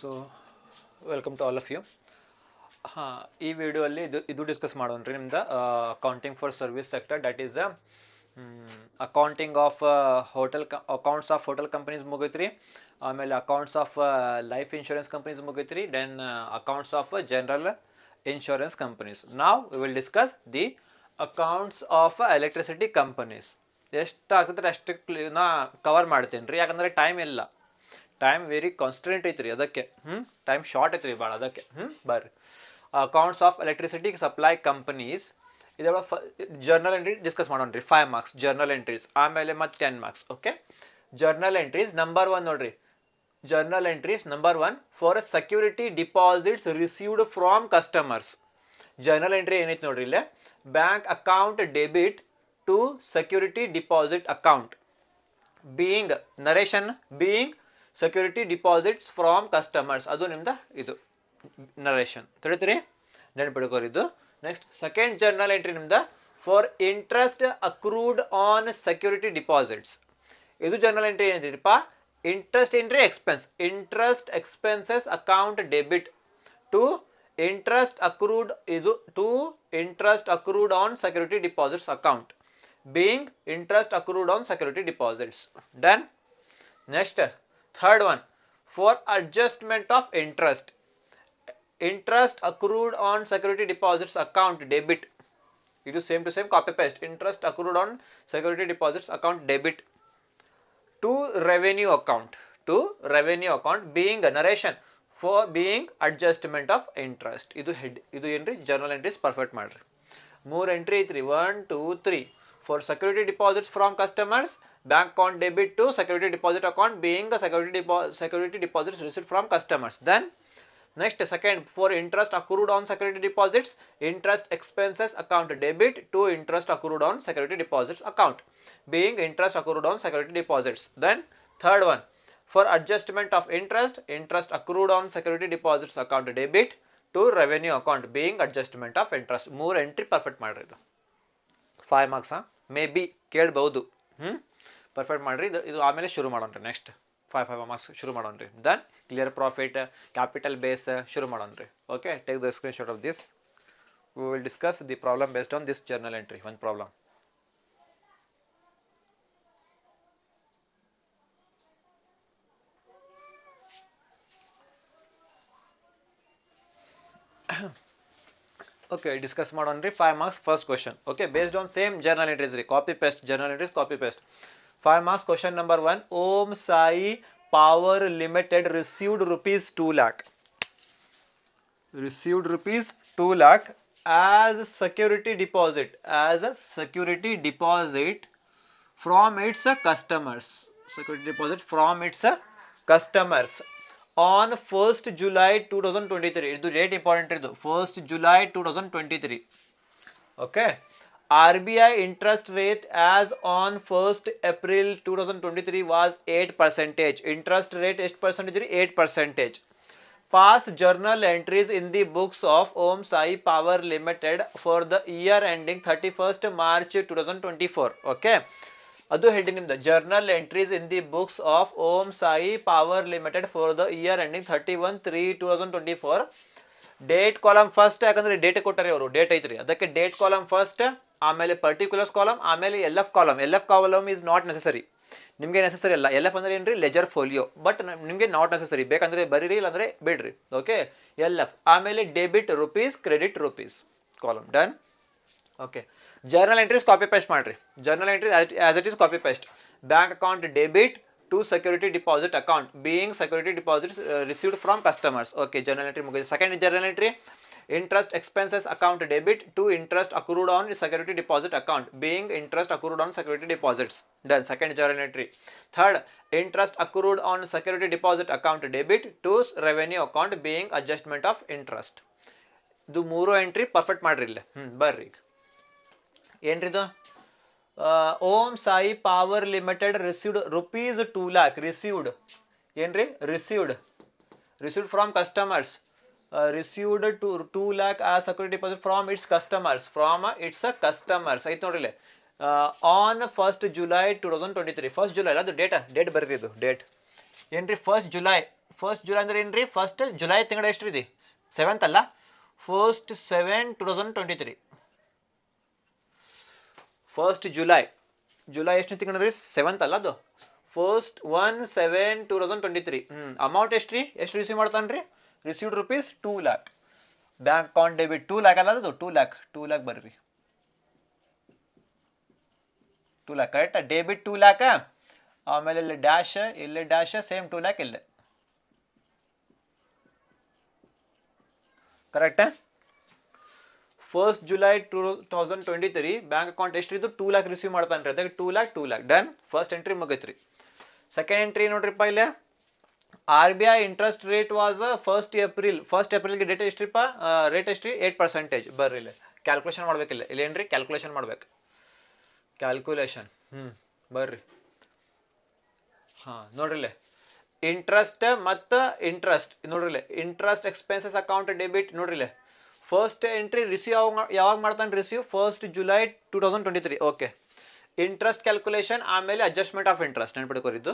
So welcome to all of you. ಹಾಂ, ಈ ವಿಡಿಯೋಲ್ಲಿ ಇದು ಡಿಸ್ಕಸ್ ಮಾಡೋಣ್ರಿ ನಿಮ್ದು accounting for service sector, that is accounting of accounts of hotel companies ಮುಗೈತ್ರಿ. ಆಮೇಲೆ accounts of life insurance companies ಮುಗೈತ್ರಿ. Then accounts of general insurance companies. ನಾವ್ we will discuss the accounts of electricity companies. ಎಷ್ಟು ಆಗ್ತದೆ ಅಷ್ಟು ನಾ cover ಮಾಡ್ತೀನಿ ರೀ, ಯಾಕಂದರೆ ಟೈಮ್ ಇಲ್ಲ. ಟೈಮ್ ವೆರಿ ಕಾನ್ಸ್ಟೆಂಟ್ ಐತ್ರಿ, ಅದಕ್ಕೆ ಟೈಮ್ ಶಾರ್ಟ್ ಐತ್ರಿ ಭಾಳ, ಅದಕ್ಕೆ ಬರ್ರಿ. Accounts of electricity supply companies ಇದರೊಳಗೆ ಜರ್ನಲ್ ಎಂಟ್ರಿ ಡಿಸ್ಕಸ್ ಮಾಡೋಣ್ರಿ. 5 ಮಾರ್ಕ್ಸ್ ಜರ್ನಲ್ ಎಂಟ್ರೀಸ್, ಆಮೇಲೆ ಮತ್ತೆ 10 marks. Okay, journal entries number 1 ನೋಡ್ರಿ. Journal entries number 1 for security deposits received from customers. Journal entry ಏನೈತೆ ನೋಡ್ರಿ ಇಲ್ಲೇ, bank account debit to security deposit account being narration being security deposits from customers. ಅದು ನಿಮ್ದು ಇದು narration ತಿಳಿತೀರಿ, ನೆನ್ಪಿಡ್ಕೋರಿದ್ದು. Next second journal entry ನಿಮ್ದು for interest accrued on security deposits. ಇದು ಜರ್ನಲ್ ಎಂಟ್ರಿ ಏನಿದೆಯಪ್ಪ, interest entry expense, interest expenses account debit to interest accrued, ಇದು to interest accrued on security deposits account being interest accrued on security deposits. Done. Next third one for adjustment of interest accrued on security deposits account debit. ಇದು same to same copy paste. Interest accrued on security deposits account debit to revenue account being a narration for being adjustment of interest. ಇದು head, ಇದು ಏನ್ರಿ journal entries perfect ಮಾಡ್ರಿ. 3 entry ಐತ್ರಿ, 1 2 3 for security deposits from customers, bank account debit to security deposit account being the security deposits received from customers. Then next second for interest accrued on security deposits, interest expenses account debit to interest accrued on security deposits account being interest accrued on security deposits. Then third one for adjustment of interest accrued on security deposits account debit to revenue account being adjustment of interest. 3 entry perfect ಮಾಡ್ರಿ. ಇದು 5 marks may be ಕೇಳ್ಬಹುದು. Perfect ಮಾಡ್ರಿ. ಇದು ಆಮೇಲೆ ಶುರು ಮಾಡೋಣ್ರಿ. Next 5 marks ಶುರು ಮಾಡೋಣ್ರಿ. Then clear profit, capital base ಶುರು ಮಾಡೋಣ್ರಿ. Okay, take the screenshot of this. We will discuss the problem based on this journal entry. ಒಂದು ಪ್ರಾಬ್ಲಮ್. ಓಕೆ, ಡಿಸ್ಕಸ್ ಮಾಡೋಣ್ರಿ. 5 marks first question. Okay, based on same journal entries ರೀ, copy paste journal entries, copy paste. 5 marks question number 1. Om Sai Power Limited received rupees 2 lakh. Received rupees 2 lakh as security deposit. As a security deposit from its customers. Security deposit from its customers on 1st July 2023. ಇದು date important ಇದು, 1st July 2023. Okay. RBI interest rate as on 1st April 2023 was 8%. Interest rate ಎಷ್ಟು percentage? 8%. Past journal entries in the books of Om Sai Power Limited for the year ending 31st March 2024. Okay, ಅದು heading ನಿಮ್ದು. Journal entries in the books of Om Sai power limited for the year ending 31/3/2024. Date column first, ಯಾಕಂದ್ರೆ date ಕೊಟ್ಟರೆ ಅವರು, date ಐತ್ರಿ, ಅದಕ್ಕೆ date column first, ಆಮೇಲೆ particulars column, ಆಮೇಲೆ LF column. LF column is not necessary, ನಿಮಗೆ ನೆಸೆಸರಿ ಅಲ್ಲ. LF ಅಂದ್ರೆ ಏನ್ರಿ, ಲೆಜರ್ ಫೋಲಿಯೋ, ಬಟ್ ನಿಮಗೆ ನಾಟ್ ನೆಸೆಸರಿ. ಬೇಕಂದ್ರೆ ಬರೀರಿ, ಇಲ್ಲಾಂದ್ರೆ ಬಿಡ್ರಿ. ಓಕೆ, LF ಆಮೇಲೆ debit rupees, credit rupees column. Done. Okay, journal entries copy paste ಮಾಡ್ರಿ. Journal entries as it is copy paste. Bank account debit to security deposit account being security deposits received from customers. Okay, journal entry ಮುಗಿದ. Second journal entry, interest expenses account debit to interest accrued on security deposit account being interest accrued on security deposits. Done. Second journal entry. Third, interest accrued on security deposit account debit to revenue account being adjustment of interest. ಇದು 3 entry perfect ಮಾಡ್ರಿ. ಇಲ್ಲ ಬರ್ರಿ, ಏನ್ರಿದು? Om Sai power limited received rupees 2 lakh. Received ಏನ್ರಿ? Received from customers. Received 2 lakh as security deposit from its customers. ಐತ್ ನೋಡ್ರಿ on 1st July 2023. 1st July ಅಲ್ಲ, ಅದು ಡೇಟ್ ಬರ್ರಿ. ಇದು ಡೇಟ್ ಏನ್ರಿ? 1st July ಫಸ್ಟ್ ಜುಲೈ ಅಂದ್ರೆ ಏನ್ರಿ ಫಸ್ಟ್ ಜುಲೈ ತಿಂಗಳ ಎಷ್ಟು ರೀ 7th ಅಲ್ಲ ಫಸ್ಟ್ 7/2023 ಫಸ್ಟ್ ಜುಲೈ ಎಷ್ಟು ತಿಂಗಳು ರೀ 7th ಅಲ್ಲ ಅದು ಫಸ್ಟ್ 1/7/2023 ಅಮೌಂಟ್ ಎಷ್ಟು ರೀ ಎಷ್ಟು ರಿಸೀವ್ ಮಾಡ್ತಾನೆ ರೀ received rupees 2 lakh bank account debit 2 lakh ಅಲ್ಲ ಅದು 2 lakh ಬರ್ರಿ 2 lakh ಕರೆಕ್ಟ್ ಡೆಬಿಟ್ 2 lakh ಆಮೇಲೆ ಇಲ್ಲಿ ಡ್ಯಾಶ್ ಸೇಮ್ 2 lakh ಇಲ್ಲೇ correct first July 2023 bank account ಎಷ್ಟಿದ್ದು 2 lakh ರಿಸೀವ್ ಮಾಡ್ತಾನೆ ರೀ ಅದಕ್ಕೆ 2 lakh ಡನ್ ಫಸ್ಟ್ ಎಂಟ್ರಿ ಮುಗೈತ್ರಿ ಸೆಕೆಂಡ್ ಎಂಟ್ರಿ ನೋಡ್ರಿಪ್ಪ ಇಲ್ಲೇ RBI interest rate was first ಏಪ್ರಿಲ್ಗೆ ಡೇಟ್ ಎಷ್ಟ್ರಿಪ್ಪ ರೇಟ್ ಎಷ್ಟ್ರಿ 8% ಬರ್ರಿ ಇಲ್ಲಿ ಕ್ಯಾಲ್ಕುಲೇಷನ್ ಮಾಡ್ಬೇಕಿಲ್ಲ ಇಲ್ಲೇನ್ರಿ ಕ್ಯಾಲ್ಕುಲೇಷನ್ ಮಾಡ್ಬೇಕು ಕ್ಯಾಲ್ಕುಲೇಷನ್ ಬರ್ರಿ ನೋಡ್ರಿಲ್ಲ ಇಂಟ್ರೆಸ್ಟ್ ಮತ್ತು ಇಂಟ್ರೆಸ್ಟ್ ನೋಡ್ರಿಲ್ಲ ಇಂಟ್ರೆಸ್ಟ್ ಎಕ್ಸ್ಪೆನ್ಸಸ್ ಅಕೌಂಟ್ ಡೆಬಿಟ್ ನೋಡ್ರಿಲ್ಲ ಫಸ್ಟ್ ಎಂಟ್ರಿ ರಿಸೀವ್ ಯಾವಾಗ ಮಾಡ್ತಾನೆ receive first July 2023 okay interest calculation ಆಮೇಲೆ ಅಡ್ಜಸ್ಟ್ಮೆಂಟ್ ಆಫ್ ಇಂಟ್ರೆಸ್ಟ್ ನೆನ್ಪಿಡ್ಕೋರಿದ್ದು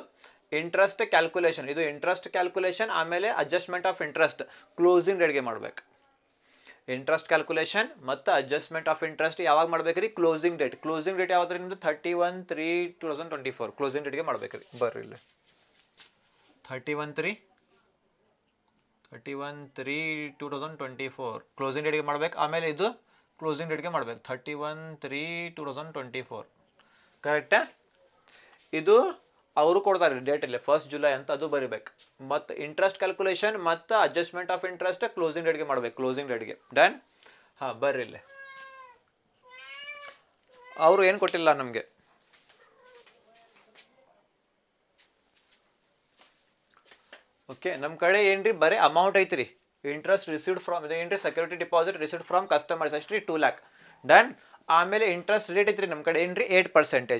ಇಂಟ್ರೆಸ್ಟ್ ಕ್ಯಾಲ್ಕುಲೇಷನ್ ಇದು ಇಂಟ್ರೆಸ್ಟ್ ಕ್ಯಾಲ್ಕುಲೇಷನ್ ಆಮೇಲೆ ಅಡ್ಜಸ್ಟ್ಮೆಂಟ್ ಆಫ್ ಇಂಟ್ರೆಸ್ಟ್ ಕ್ಲೋಸಿಂಗ್ ಡೇಟ್ಗೆ ಮಾಡ್ಬೇಕು ಇಂಟ್ರೆಸ್ಟ್ ಕ್ಯಾಲ್ಕುಲೇಷನ್ ಮತ್ತು ಅಡ್ಜಸ್ಟ್ಮೆಂಟ್ ಆಫ್ ಇಂಟ್ರೆಸ್ಟ್ ಯಾವಾಗ ಮಾಡ್ಬೇಕ್ರಿ ಕ್ಲೋಸಿಂಗ್ ಡೇಟ್ ಯಾವ್ದು ನಿಮ್ಮದು 31/3/2024 ಕ್ಲೋಸಿಂಗ್ ಡೇಟ್ಗೆ ಮಾಡ್ಬೇಕ್ರಿ ಬರ್ರಿ ಇಲ್ಲಿ 31/3/2024 ಕ್ಲೋಸಿಂಗ್ ಡೇಟ್ಗೆ ಮಾಡ್ಬೇಕು ಆಮೇಲೆ ಇದು ಕ್ಲೋಸಿಂಗ್ ಡೇಟ್ಗೆ ಮಾಡ್ಬೇಕು 31/3/2024 ಕರೆಕ್ಟಾ ಇದು ಅವರು ಕೊಡ್ತಾರೆ ಡೇಟ್ ಇಲ್ಲಿ ಫಸ್ಟ್ ಜುಲೈ ಅಂತ ಅದು ಬರಿಬೇಕು ಮತ್ತು ಇಂಟ್ರೆಸ್ಟ್ ಕ್ಯಾಲ್ಕುಲೇಷನ್ ಮತ್ತು ಅಡ್ಜಸ್ಟ್ಮೆಂಟ್ ಆಫ್ ಇಂಟ್ರೆಸ್ಟ್ ಕ್ಲೋಸಿಂಗ್ ಡೇಟ್ಗೆ ಮಾಡ್ಬೇಕು ಕ್ಲೋಸಿಂಗ್ ಡೇಟ್ಗೆ ಡನ್ ಬರ್ರಿ ಇಲ್ಲಿ ಅವರು ಏನು ಕೊಟ್ಟಿಲ್ಲ ನಮಗೆ ಓಕೆ ನಮ್ಮ ಕಡೆ ಏನ್ರಿ ಬರೀ ಅಮೌಂಟ್ ಐತ್ರಿ ಇಂಟ್ರೆಸ್ಟ್ ರಿಸೀವ್ಡ್ ಫ್ರಮ್ ಇದು ಏನ್ರಿ security deposit received from customers ಅಷ್ಟ್ರಿ 2 lakh ಡನ್ ಆಮೇಲೆ ಇಂಟ್ರೆಸ್ಟ್ ರೇಟ್ ಐತ್ರಿ ನಮ್ಮ ಕಡೆ ಏನ್ರಿ 8%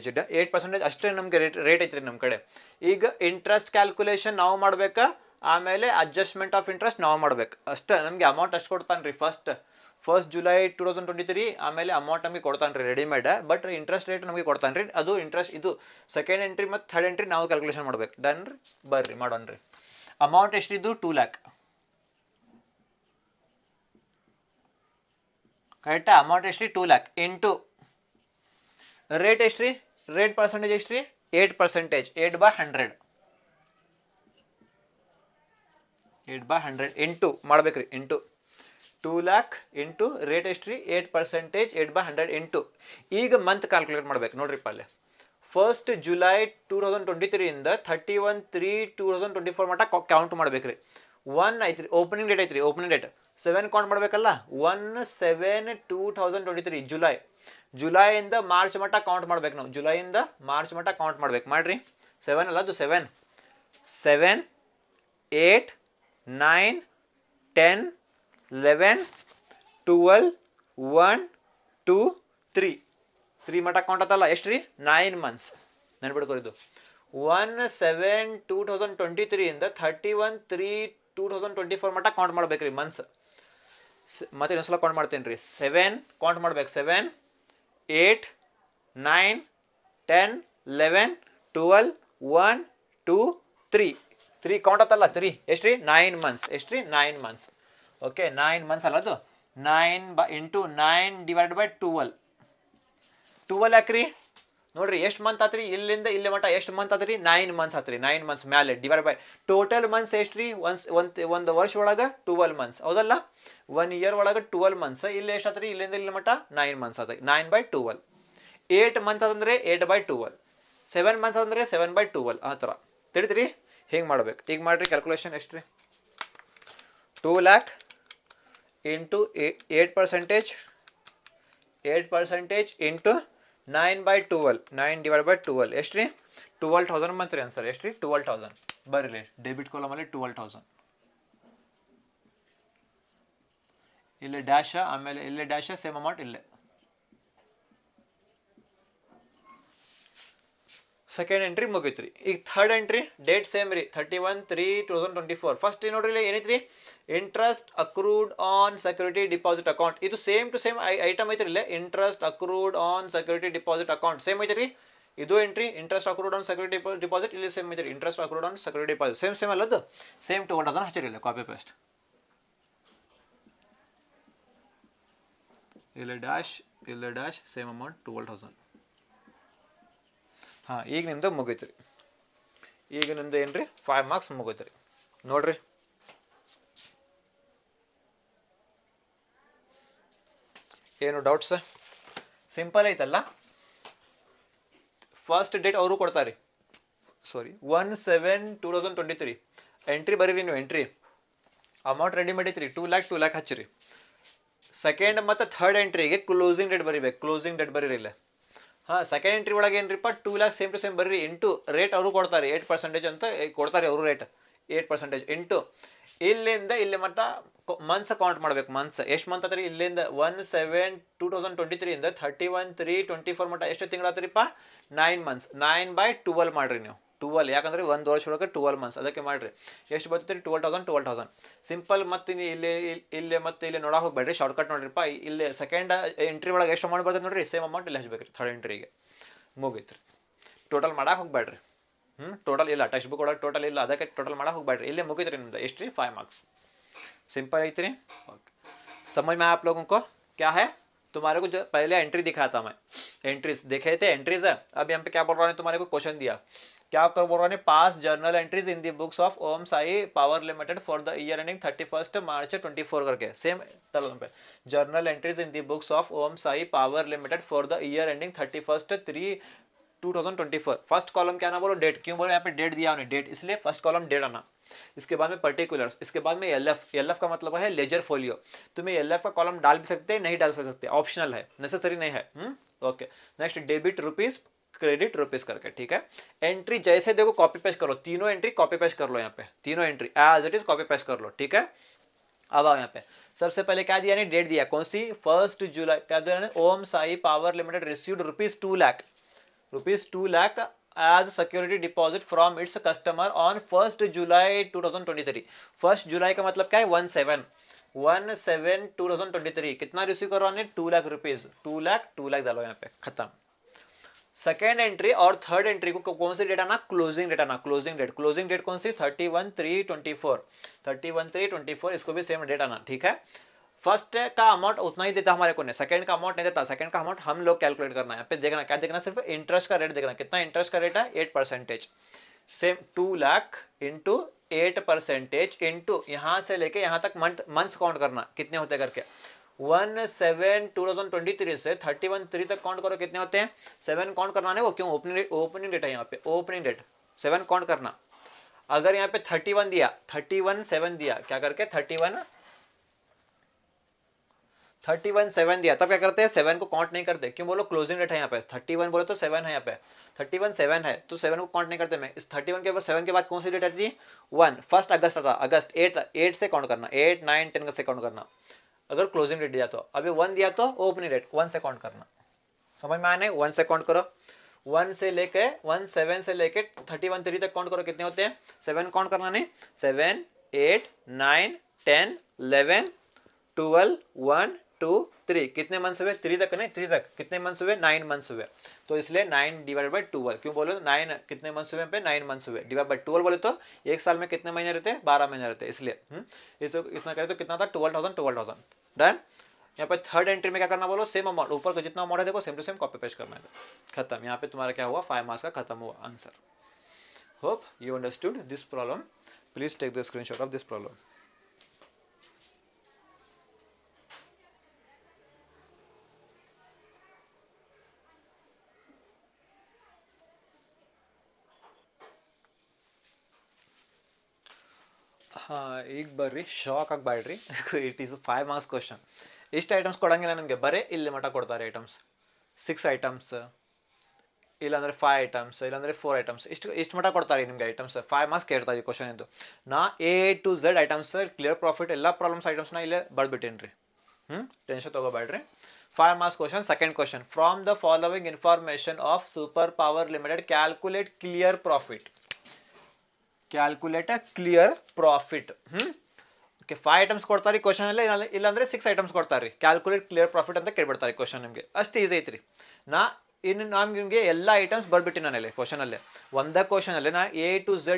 ಅಷ್ಟೇ ನಮಗೆ ರೇಟ್ ಐತ್ರಿ ನಮ್ಮ ಕಡೆ ಈಗ ಇಂಟ್ರೆಸ್ಟ್ ಕ್ಯಾಲ್ಕುಲೇಷನ್ ನಾವು ಮಾಡ್ಬೇಕಾ ಆಮೇಲೆ ಅಡ್ಜಸ್ಟ್ಮೆಂಟ್ ಆಫ್ ಇಂಟ್ರೆಸ್ಟ್ ನಾವು ಮಾಡ್ಬೇಕು ಅಷ್ಟೇ ನಮಗೆ ಅಮೌಂಟ್ ಅಷ್ಟು ಕೊಡ್ತಾನೆ ರೀ ಫಸ್ಟ್ ಜುಲೈ 2023 ಆಮೇಲೆ ಅಮೌಂಟ್ ನಮಗೆ ಕೊಡ್ತಾನೆ ರೀ ರೆಡಿಮೇಡ್ ಬಟ್ ಇಂಟ್ರೆಸ್ಟ್ ರೇಟ್ ನಮಗೆ ಕೊಡ್ತಾನೆ ರೀ ಅದು ಇಂಟ್ರೆಸ್ಟ್ ಇದು ಸೆಕೆಂಡ್ ಎಂಟ್ರಿ ಮತ್ತು ಥರ್ಡ್ ಎಂಟ್ರಿ ನಾವು ಕ್ಯಾಲ್ಕುಲೇಷನ್ ಮಾಡ್ಬೇಕು ಡನ್ ರೀ ಬರ್ರಿ ಮಾಡೋಣ ರೀ ಅಮೌಂಟ್ ಎಷ್ಟಿದ್ದು 2 lakh ಕರೆಕ್ಟಾ ಅಮೌಂಟ್ ಎಷ್ಟ್ರಿ 2 lakh ಇಂಟು ರೇಟ್ ಎಷ್ಟ್ರಿ ರೇಟ್ ಪರ್ಸೆಂಟೇಜ್ ಎಷ್ಟ್ರಿ 8% 8/100 ಇಂಟು ಮಾಡ್ಬೇಕ್ರಿ ಇಂಟು 2 lakh ಇಂಟು ರೇಟ್ ಎಷ್ಟ್ರಿ 8% 8/100 ಇಂಟು ಈಗ ಮಂತ್ ಕ್ಯಾಲ್ಕುಲೇಟ್ ಮಾಡ್ಬೇಕು ನೋಡ್ರಿಪ್ಪ ಅಲ್ಲೇ ಫಸ್ಟ್ ಜುಲೈ 2023 ಇಂದ 31/3/2024 ಮಟ್ಟ ಕೌಂಟ್ ಮಾಡ್ಬೇಕ್ರಿ 1 ಐತ್ರಿ ಓಪನಿಂಗ್ ಡೇಟ್ ಐತ್ರಿ ಓಪನಿಂಗ್ ಡೇಟ್ 7 ಕೌಂಟ್ ಮಾಡ್ಬೇಕಲ್ಲ 1/7/2023 ಜುಲೈಯಿಂದ ಮಾರ್ಚ್ ಮಟ್ಟ ಕೌಂಟ್ ಮಾಡ್ಬೇಕು ನಾವು ಜುಲೈಯಿಂದ ಮಾರ್ಚ್ ಮಟ್ಟ ಕೌಂಟ್ ಮಾಡ್ಬೇಕು ಮಾಡ್ರಿ 7 ಅಲ್ಲ ಅದು 7 8 9 10 11 12 1 2 3 ಮಟ್ಟ ಕೌಂಟ್ ಆತಲ್ಲ ಎಷ್ಟು ರೀ 9 months ನೆನ್ಬಿಡ್ಕೋರಿದ್ದು 1/7/2023 ಇಂದ 31/3/2024 ಮಟ್ಟ ಕೌಂಟ್ ಮಾಡ್ಬೇಕ್ರಿ ಮಂತ್ಸ್ ಮತ್ತೆ ಇನ್ನೊಂದ್ಸಲ ಕೌಂಟ್ ಮಾಡ್ತೀನಿ ರೀ 7 ಕೌಂಟ್ ಮಾಡ್ಬೇಕು 7 8 9 10 11 12 1 2 3 ಕೌಂಟ್ ಆತಲ್ಲ 3 ಎಷ್ಟು ರೀ 9 months ಎಷ್ಟು ರೀ 9 months ಓಕೆ 9 months ಅಲ್ಲ ಅದು 9 ಇಂಟು 9 ಡಿವೈಡ್ ಬೈ 12 ಯಾಕ್ರಿ ನೋಡ್ರಿ ಎಷ್ಟು ಮಂತ್ ಆತ್ರಿ ಇಲ್ಲಿಂದ ಇಲ್ಲಿ ಮಟ್ಟ ಎಷ್ಟು ಮಂತ್ ಆತ್ರಿ 9 months ಆತ್ರಿ 9 months ಮೇಲೆ ಡಿವೈಡ್ ಬೈ ಟೋಟಲ್ ಮಂತ್ಸ್ ಎಷ್ಟು ರೀ ಒಂದು ವರ್ಷ ಒಳಗೆ 12 months ಹೌದಲ್ಲ 1 year ಒಳಗೆ 12 months ಇಲ್ಲಿ ಎಷ್ಟು ಆತ್ರಿ ಇಲ್ಲಿಂದ ಇಲ್ಲಿ ಮಟ್ಟ 9 months ಆತ 9/12 8 months ಅಂದ್ರೆ 8/12 7 months ಅಂದ್ರೆ 7/12 ಆ ಥರ ತಿಳಿದ್ರಿ ಹಿಂಗೆ ಮಾಡ್ಬೇಕು ಈಗ ಮಾಡ್ರಿ ಕ್ಯಾಲ್ಕುಲೇಷನ್ ಎಷ್ಟು ರೀ 2 lakh into 8% into 9/12 9 divide by 12 ಎಷ್ಟು ರೀ 12,000 ಬಂತು ರೀ ಆನ್ಸರ್ ಎಷ್ಟು ರೀ 12,000 ಬರ್ರಿ ಡೆಬಿಟ್ ಕಾಲಮಲ್ಲಿ 12,000 ಇಲ್ಲೇ ಡ್ಯಾಶ ಆಮೇಲೆ ಇಲ್ಲೇ ಡ್ಯಾಶ ಸೇಮ್ ಅಮೌಂಟ್ ಇಲ್ಲೇ ಸೆಕೆಂಡ್ ಎಂಟ್ರಿ ಮುಗೀತ್ರಿ ಈಗ ಥರ್ಡ್ ಎಂಟ್ರಿ ಡೇಟ್ ಸೇಮ್ ರೀ 31/3/2024 ಫಸ್ಟ್ ನೋಡ್ರಿ ಏನೈತ್ರಿ interest accrued on security deposit account ಇದು ಸೇಮ್ ಟು ಸೇಮ್ ಐಟಮ್ ಐತ್ರಿ ಇಲ್ಲೇ interest accrued on security deposit account same ಐತ್ರಿ ಇದು entry interest accrued on security deposit, ಇಲ್ಲಿ ಸೇಮ್ ಇದೆ interest accrued on security deposit, same same ಅಲ್ಲದು same 12,000 ಹಚ್ಚಿರಲಿಲ್ಲ copy paste. ಇಲ್ಲಿ ಡ್ಯಾಶ್ ಸೇಮ್ ಅಮೌಂಟ್ 12,000. ಹಾಂ, ಈಗ ನಿಮ್ದು ಮುಗೀತು ರೀ. ಈಗ ನಿಮ್ದು ಏನು ರೀ 5 ಮಾರ್ಕ್ಸ್ ಮುಗೀತು ರೀ. ನೋಡ್ರಿ ಏನು ಡೌಟ್ಸ್? ಸಿಂಪಲ್ ಐತಲ್ಲ. ಫಸ್ಟ್ ಡೇಟ್ ಅವರು ಕೊಡ್ತಾರೆ, ಸಾರಿ 1/7/2023 ಎಂಟ್ರಿ ಬರೀರಿ ನೀವು. ಎಂಟ್ರಿ ಅಮೌಂಟ್ ರೆಡಿ ಮಾಡಿತ್ರಿ 2 lakh ಹಚ್ಚಿರಿ. ಸೆಕೆಂಡ್ ಮತ್ತು ಥರ್ಡ್ ಎಂಟ್ರಿಗೆ ಕ್ಲೋಸಿಂಗ್ ಡೇಟ್ ಬರೀಬೇಕು, ಕ್ಲೋಸಿಂಗ್ ಡೇಟ್ ಬರೀರಿ ಇಲ್ಲ. ಹಾಂ, ಸೆಕೆಂಡ್ ಎಂಟ್ರಿ ಒಳಗೆ ಏನ್ರಿಪ್ಪ 2 lakh ಸೇಮ್ ಟು ಸೇಮ್ ಬರೀರಿ. ಇಂಟು ರೇಟ್ ಅವರು ಕೊಡ್ತಾರೆ 8% ಅಂತ ಕೊಡ್ತಾರೆ ಅವರು, ರೇಟ್ 8% ಇಂಟು ಇಲ್ಲಿಂದ ಇಲ್ಲಿ ಮತ್ತು ಮಂತ್ಸ್ ಕೌಂಟ್ ಮಾಡ್ಬೇಕು. ಮಂತ್ಸ್ ಎಷ್ಟು ಮಂತ್ ಆತ್ರಿ? ಇಲ್ಲಿಂದ 1/7/2023 ಇಂದ 31/3/24 ಮಟ್ಟ ಎಷ್ಟು ತಿಂಗಳಾತ್ರಿಪ್ಪ? 9 months. 9/12 ಮಾಡ್ರಿ ನೀವು. 12 ಯಾಕಂದ್ರೆ ಒಂದು ವರ್ಷ ಒಳಗೆ 12 months, ಅದಕ್ಕೆ ಮಾಡ್ರಿ. ಎಷ್ಟು ಬರ್ತೈತಿ? 12,000. ಸಿಂಪಲ್. ಮತ್ತು ಇಲ್ಲಿ ಮತ್ತೆ ಇಲ್ಲಿ ನೋಡಕ್ಕೆ ಹೋಗ್ಬೇಡ್ರಿ, ಶಾರ್ಟ್ಕಟ್ ನೋಡ್ರಿಪ್ಪ. ಇಲ್ಲಿ ಸೆಕೆಂಡ್ ಎಂಟ್ರಿ ಒಳಗೆ ಎಷ್ಟು ಅಮೌಂಟ್ ಬರ್ತದೆ ನೋಡ್ರಿ, ಸೇಮ್ ಅಮೌಂಟ್ ಇಲ್ಲಿ ಹಚ್ಬೇಕ್ರಿ ಥರ್ಡ್ ಎಂಟ್ರಿಗೆ. ಮುಗೀತ್ರಿ. ಟೋಟಲ್ ಮಾಡಕ್ಕೆ ಹೋಗ್ಬೇಡ್ರಿ. ಟೋಟಲ್ ಇಲ್ಲ, ಟೆಕ್ಸ್ಟ್ ಬುಕ್ ಒಳಗೆ ಟೋಟಲ್ ಇಲ್ಲ, ಅದಕ್ಕೆ ಟೋಟಲ್ ಮಾಡಕ್ಕೆ ಹೋಗ್ಬೇಡ್ರಿ. ಇಲ್ಲೇ ಮುಗಿದ್ರಿ ನಿಮ್ದು ಎಷ್ಟು ರೀ? 5 marks. सिंपल है इतनी. समझ में आप लोगों को? क्या है तुम्हारे को? जो पहले एंट्री दिखाया था मैं, एंट्रीज देखे थे, एंट्रीज है. अब यहाँ पे क्या बोल रहा है? तुम्हारे को क्वेश्चन दिया, क्या कर बोल रहा है? Pass journal entries in the books of Om Sai power limited for the year ending 31 March 2024 करके सेम तब पे journal entries in the books of Om Sai power limited for the year ending 31/3/2024. First column क्या ना बोलो? डेट. क्यों बोलो? यहाँ पे डेट दिया उन्हें, डेट, इसलिए फर्स्ट कॉलम डेट आना. इसके बाद में पर्टिकुलर्स, इसके बाद में एलएफ का मतलब है लेजर फोलियो. तुम्हें एलएफ का कॉलम डाल भी सकते हैं, नहीं डाल सकते, ऑप्शनल है, नेसेसरी नहीं है. Okay. Next debit rupees, credit rupees करके, ठीक है. एंट्री जैसे देखो कॉपी पेस्ट करो, तीनों एंट्री कॉपी पेस्ट कर लो. यहाँ पे तीनों entry as it is copy paste कर लो, ठीक है. अब आओ यहाँ पे. सबसे पहले क्या दिया? डेट दिया. कौन सी? 1 जुलाई. क्या दिया? Om Sai power limited received ₹2 lakh as security deposit from its customer on 1 July 2023. 1 जुलाई का मतलब क्या है? 1/7/2023. कितना रिसीव करो? 2 लाख रुपीज. 2 लाख डालो यहाँ पे, खत्म. सेकेंड एंट्री और थर्ड एंट्री को कौन सी डेट आना? क्लोजिंग डेट आना. क्लोजिंग डेट कौन सी? 31/3/24. 31/3/24. इसको भी सेम डेट आना, ठीक है. फर्स्ट का अमाउंट उतना ही देता हमारे को, नहीं सेकंड का अमाउंट नहीं देता. सेकंड का अमाउंट हम लोग कैलकुलेट करना है. यहाँ पे देखना, क्या देखना? सिर्फ इंटरेस्ट का रेट देखना. कितना इंटरेस्ट का रेट है? 8%. सेम 2 लाख इंटू 8% इंटू यहाँ से लेके यहाँ तक मंथ्स काउंट करना, कितने होते करके. 1/7/2023 से 31/3 तक काउंट करो, कितने होते हैं? 7 काउंट करना है वो. क्यों? ओपनिंग डेट है यहाँ पे, ओपनिंग डेट 7 काउंट करना. अगर यहाँ पे 31 दिया, 31/7 दिया, क्या करके 31/7 दिया, तब क्या करते हैं? 7 को काउंट नहीं करते. क्यों बोलो? क्लोजिंग डेट है यहाँ पे. 31 बोले तो 7 है यहाँ पे. 31/7 है तो 7 को काउंट नहीं करते. मैं इस 31 के बाद 7 के बाद कौन सी डेट आती है? 1 अगस्त आता. अगस्त 8 से काउंट करना. 8, 9, 10 से काउंट करना. अगर क्लोजिंग डेट दिया तो, अभी 1 दिया तो ओपनिंग डेट 1 से काउंट करना. समझ में आने? 1 से काउंट करो. 1 से लेके 7 से लेके 31/3 तक काउंट करो, कितने होते हैं? 7 काउंट करना. नहीं 7, 8, 9, 10, 11, 12, 1, 2, 3. कितने मंथ्स हुए? 3 तक. नहीं 3 तक कितने मंथ्स हुए? 9 मंथ्स हुए. तो इसलिए 9 डिवाइड बाई 12. क्यों बोलो? 9 कितने मंथ्स हुए? पे 9 मंथ्स हुए. डिवाइड बाई 12 बोले तो एक साल में कितने महीने रहते हैं? 12 महीने रहते हैं. इसलिए इसको इतना करें तो कितना था? 12,000. डन. यहाँ पे थर्ड एंट्री में क्या करना बोलो? सेम अमाउंट, ऊपर का जितना अमाउंट है देखो same to same copy paste करना है. खत्म. यहाँ पे तुम्हारा क्या हुआ? 5 मार्क्स का खत्म हुआ answer. Hope you understood this problem. Please take the screenshot of this problem. ಹಾಂ, ಈಗ ಬರ್ರಿ, ಶಾಕ್ ಆಗಬೇಡ್ರಿ. It is 5 marks question. ಇಷ್ಟು ಐಟಮ್ಸ್ ಕೊಡಂಗಿಲ್ಲ ನಿಮಗೆ, ಬರೀ ಇಲ್ಲಿ ಮಟ್ಟ ಕೊಡ್ತಾರೆ ಐಟಮ್ಸ್. 6 ಐಟಮ್ಸ್, ಇಲ್ಲಾಂದರೆ 5 ಐಟಮ್ಸ್, ಇಲ್ಲಾಂದರೆ 4 ಐಟಮ್ಸ್, ಇಷ್ಟು ಮಟ್ಟ ಕೊಡ್ತಾರೆ ನಿಮಗೆ ಐಟಮ್ಸ್. 5 ಮಾರ್ಕ್ಸ್ ಕೇಳ್ತಾ ಇದ್ದೀವಿ ಕ್ವಶನ್ ಇದು. ನಾ A to Z items, clear profit ಎಲ್ಲ ಪ್ರಾಬ್ಲಮ್ಸ್ ಐಟಮ್ಸ್ನ ಇಲ್ಲೇ ಬರ್ಬಿಟ್ಟೇನಿ ರೀ. ಟೆನ್ಷನ್ ತೊಗೋಬೇಡ್ರಿ. 5 marks question. Second question, from the following information of super power limited calculate clear profit. Calculate clear profit. Okay, 5 items ಕೊಡ್ತಾರೆ ಕ್ವಶನ್ ಅಲ್ಲೇ, ಇಲ್ಲಾಂದ್ರೆ 6 ಐಟಮ್ಸ್ ಕೊಡ್ತಾರೆ. ಕ್ಯಾಲ್ಕುಲೇಟ್ ಕ್ಲಿಯರ್ ಪ್ರಾಫಿಟ್ ಅಂತ ಕೇಳ್ಬಿಡ್ತಾರೆ ಕ್ವಶನ್. ನಿಮಗೆ ಅಷ್ಟು ಈಸಿ ಐತ್ರಿ. ನಾ ಇನ್ನು ನಿಮಗೆ ಎಲ್ಲ ಐಟಮ್ಸ್ ಬರ್ಬಿಟ್ಟು ನಾನಲ್ಲಿ ಕ್ವಶನಲ್ಲಿ ಒಂದೇ ಕ್ವಶನಲ್ಲಿ ನಾ A to Z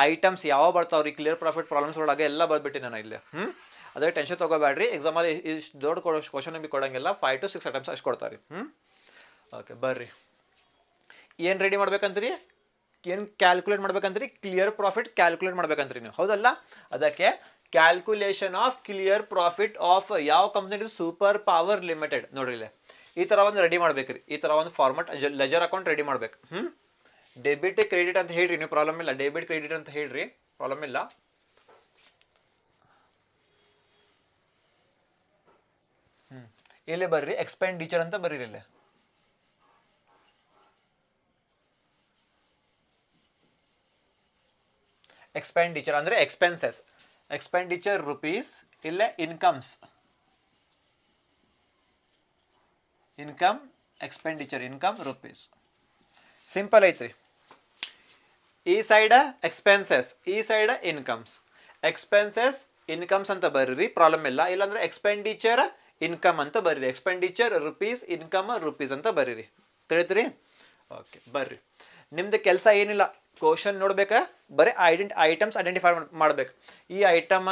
ಐಟಮ್ಸ್ ಯಾವ ಬರ್ತಾವ್ರಿ ಕ್ಲಿಯರ್ ಪ್ರಾಫಿಟ್ ಪ್ರಾಬ್ಲಮ್ಸ್ ಒಳಗೆ ಎಲ್ಲ ಬರ್ಬಿಟ್ಟು ನಾನು ಇಲ್ಲಿ ಅದೇ ಟೆನ್ಷನ್ ತೊಗೋಬೇಡ್ರಿ ಎಕ್ಸಾಮಲ್ಲಿ ಇಷ್ಟು ದೊಡ್ಡ ಕ್ವಶನ್ ನಿಮಗೆ ಕೊಡೋಂಗಿಲ್ಲ 5 to 6 ಐಟಮ್ಸ್ ಅಷ್ಟು ಕೊಡ್ತಾರೆ ಓಕೆ ಬರ್ರಿ ಏನು ರೆಡಿ ಮಾಡ್ಬೇಕಂತೀರಿ ಏನು ಕ್ಯಾಲ್ಕುಲೇಟ್ ಮಾಡ್ಬೇಕಂತೀರಿ ಕ್ಲಿಯರ್ ಪ್ರಾಫಿಟ್ ಕ್ಯಾಲ್ಕುಲೇಟ್ ಮಾಡ್ಬೇಕಂತೀರಿ ನೀವು ಹೌದಲ್ಲ ಅದಕ್ಕೆ calculation of clear profit of ಯಾವ ಕಂಪ್ನಿ ಸೂಪರ್ ಪವರ್ ಲಿಮಿಟೆಡ್ ನೋಡ್ರಿ ಇಲ್ಲಿ ಈ ಥರ ಒಂದು ರೆಡಿ ಮಾಡ್ಬೇಕ್ರಿ ಈ ಥರ ಒಂದು ಫಾರ್ಮೆಟ್ ಲೆಜರ್ ಅಕೌಂಟ್ ರೆಡಿ ಮಾಡ್ಬೇಕು ಡೆಬಿಟ್ ಕ್ರೆಡಿಟ್ ಅಂತ ಹೇಳ್ರಿ ನೀವು ಪ್ರಾಬ್ಲಮ್ ಇಲ್ಲ ಡೆಬಿಟ್ ಕ್ರೆಡಿಟ್ ಅಂತ ಹೇಳ್ರಿ ಪ್ರಾಬ್ಲಮ್ ಇಲ್ಲ ಇಲ್ಲೇ ಬರ್ರಿ ಎಕ್ಸ್ಪೆಂಡಿಚರ್ ಅಂತ ಬರ್ರಿ ಇಲ್ಲೇ ಎಕ್ಸ್ಪೆಂಡಿಚರ್ ಅಂದರೆ ಎಕ್ಸ್ಪೆನ್ಸಸ್ ಎಕ್ಸ್ಪೆಂಡಿಚರ್ ರುಪೀಸ್ ಇಲ್ಲೇ incomes income expenditure income rupees simple ಐತ್ರಿ ಈ ಸೈಡ ಎಕ್ಸ್ಪೆನ್ಸಸ್ ಈ ಸೈಡ ಇನ್ಕಮ್ಸ್ ಎಕ್ಸ್ಪೆನ್ಸಸ್ ಇನ್ಕಮ್ಸ್ ಅಂತ ಬರ್ರಿ ಪ್ರಾಬ್ಲಮ್ ಇಲ್ಲ ಇಲ್ಲಾಂದ್ರೆ ಎಕ್ಸ್ಪೆಂಡಿಚರ್ ಇನ್ಕಮ್ ಅಂತ ಬರ್ರಿ ಎಕ್ಸ್ಪೆಂಡಿಚರ್ ರುಪೀಸ್ ಇನ್ಕಮ್ ರುಪೀಸ್ ಅಂತ ಬರೀರಿ ತಿಳಿತ್ರಿ ಓಕೆ ಬರ್ರಿ ನಿಮ್ದು ಕೆಲಸ ಏನಿಲ್ಲ ಕ್ವಶನ್ ನೋಡ್ಬೇಕಾ ಬರೀ ಐಟಮ್ಸ್ ಐಡೆಂಟಿಫೈ ಮಾಡ್ಬೇಕು ಈ ಐಟಮ್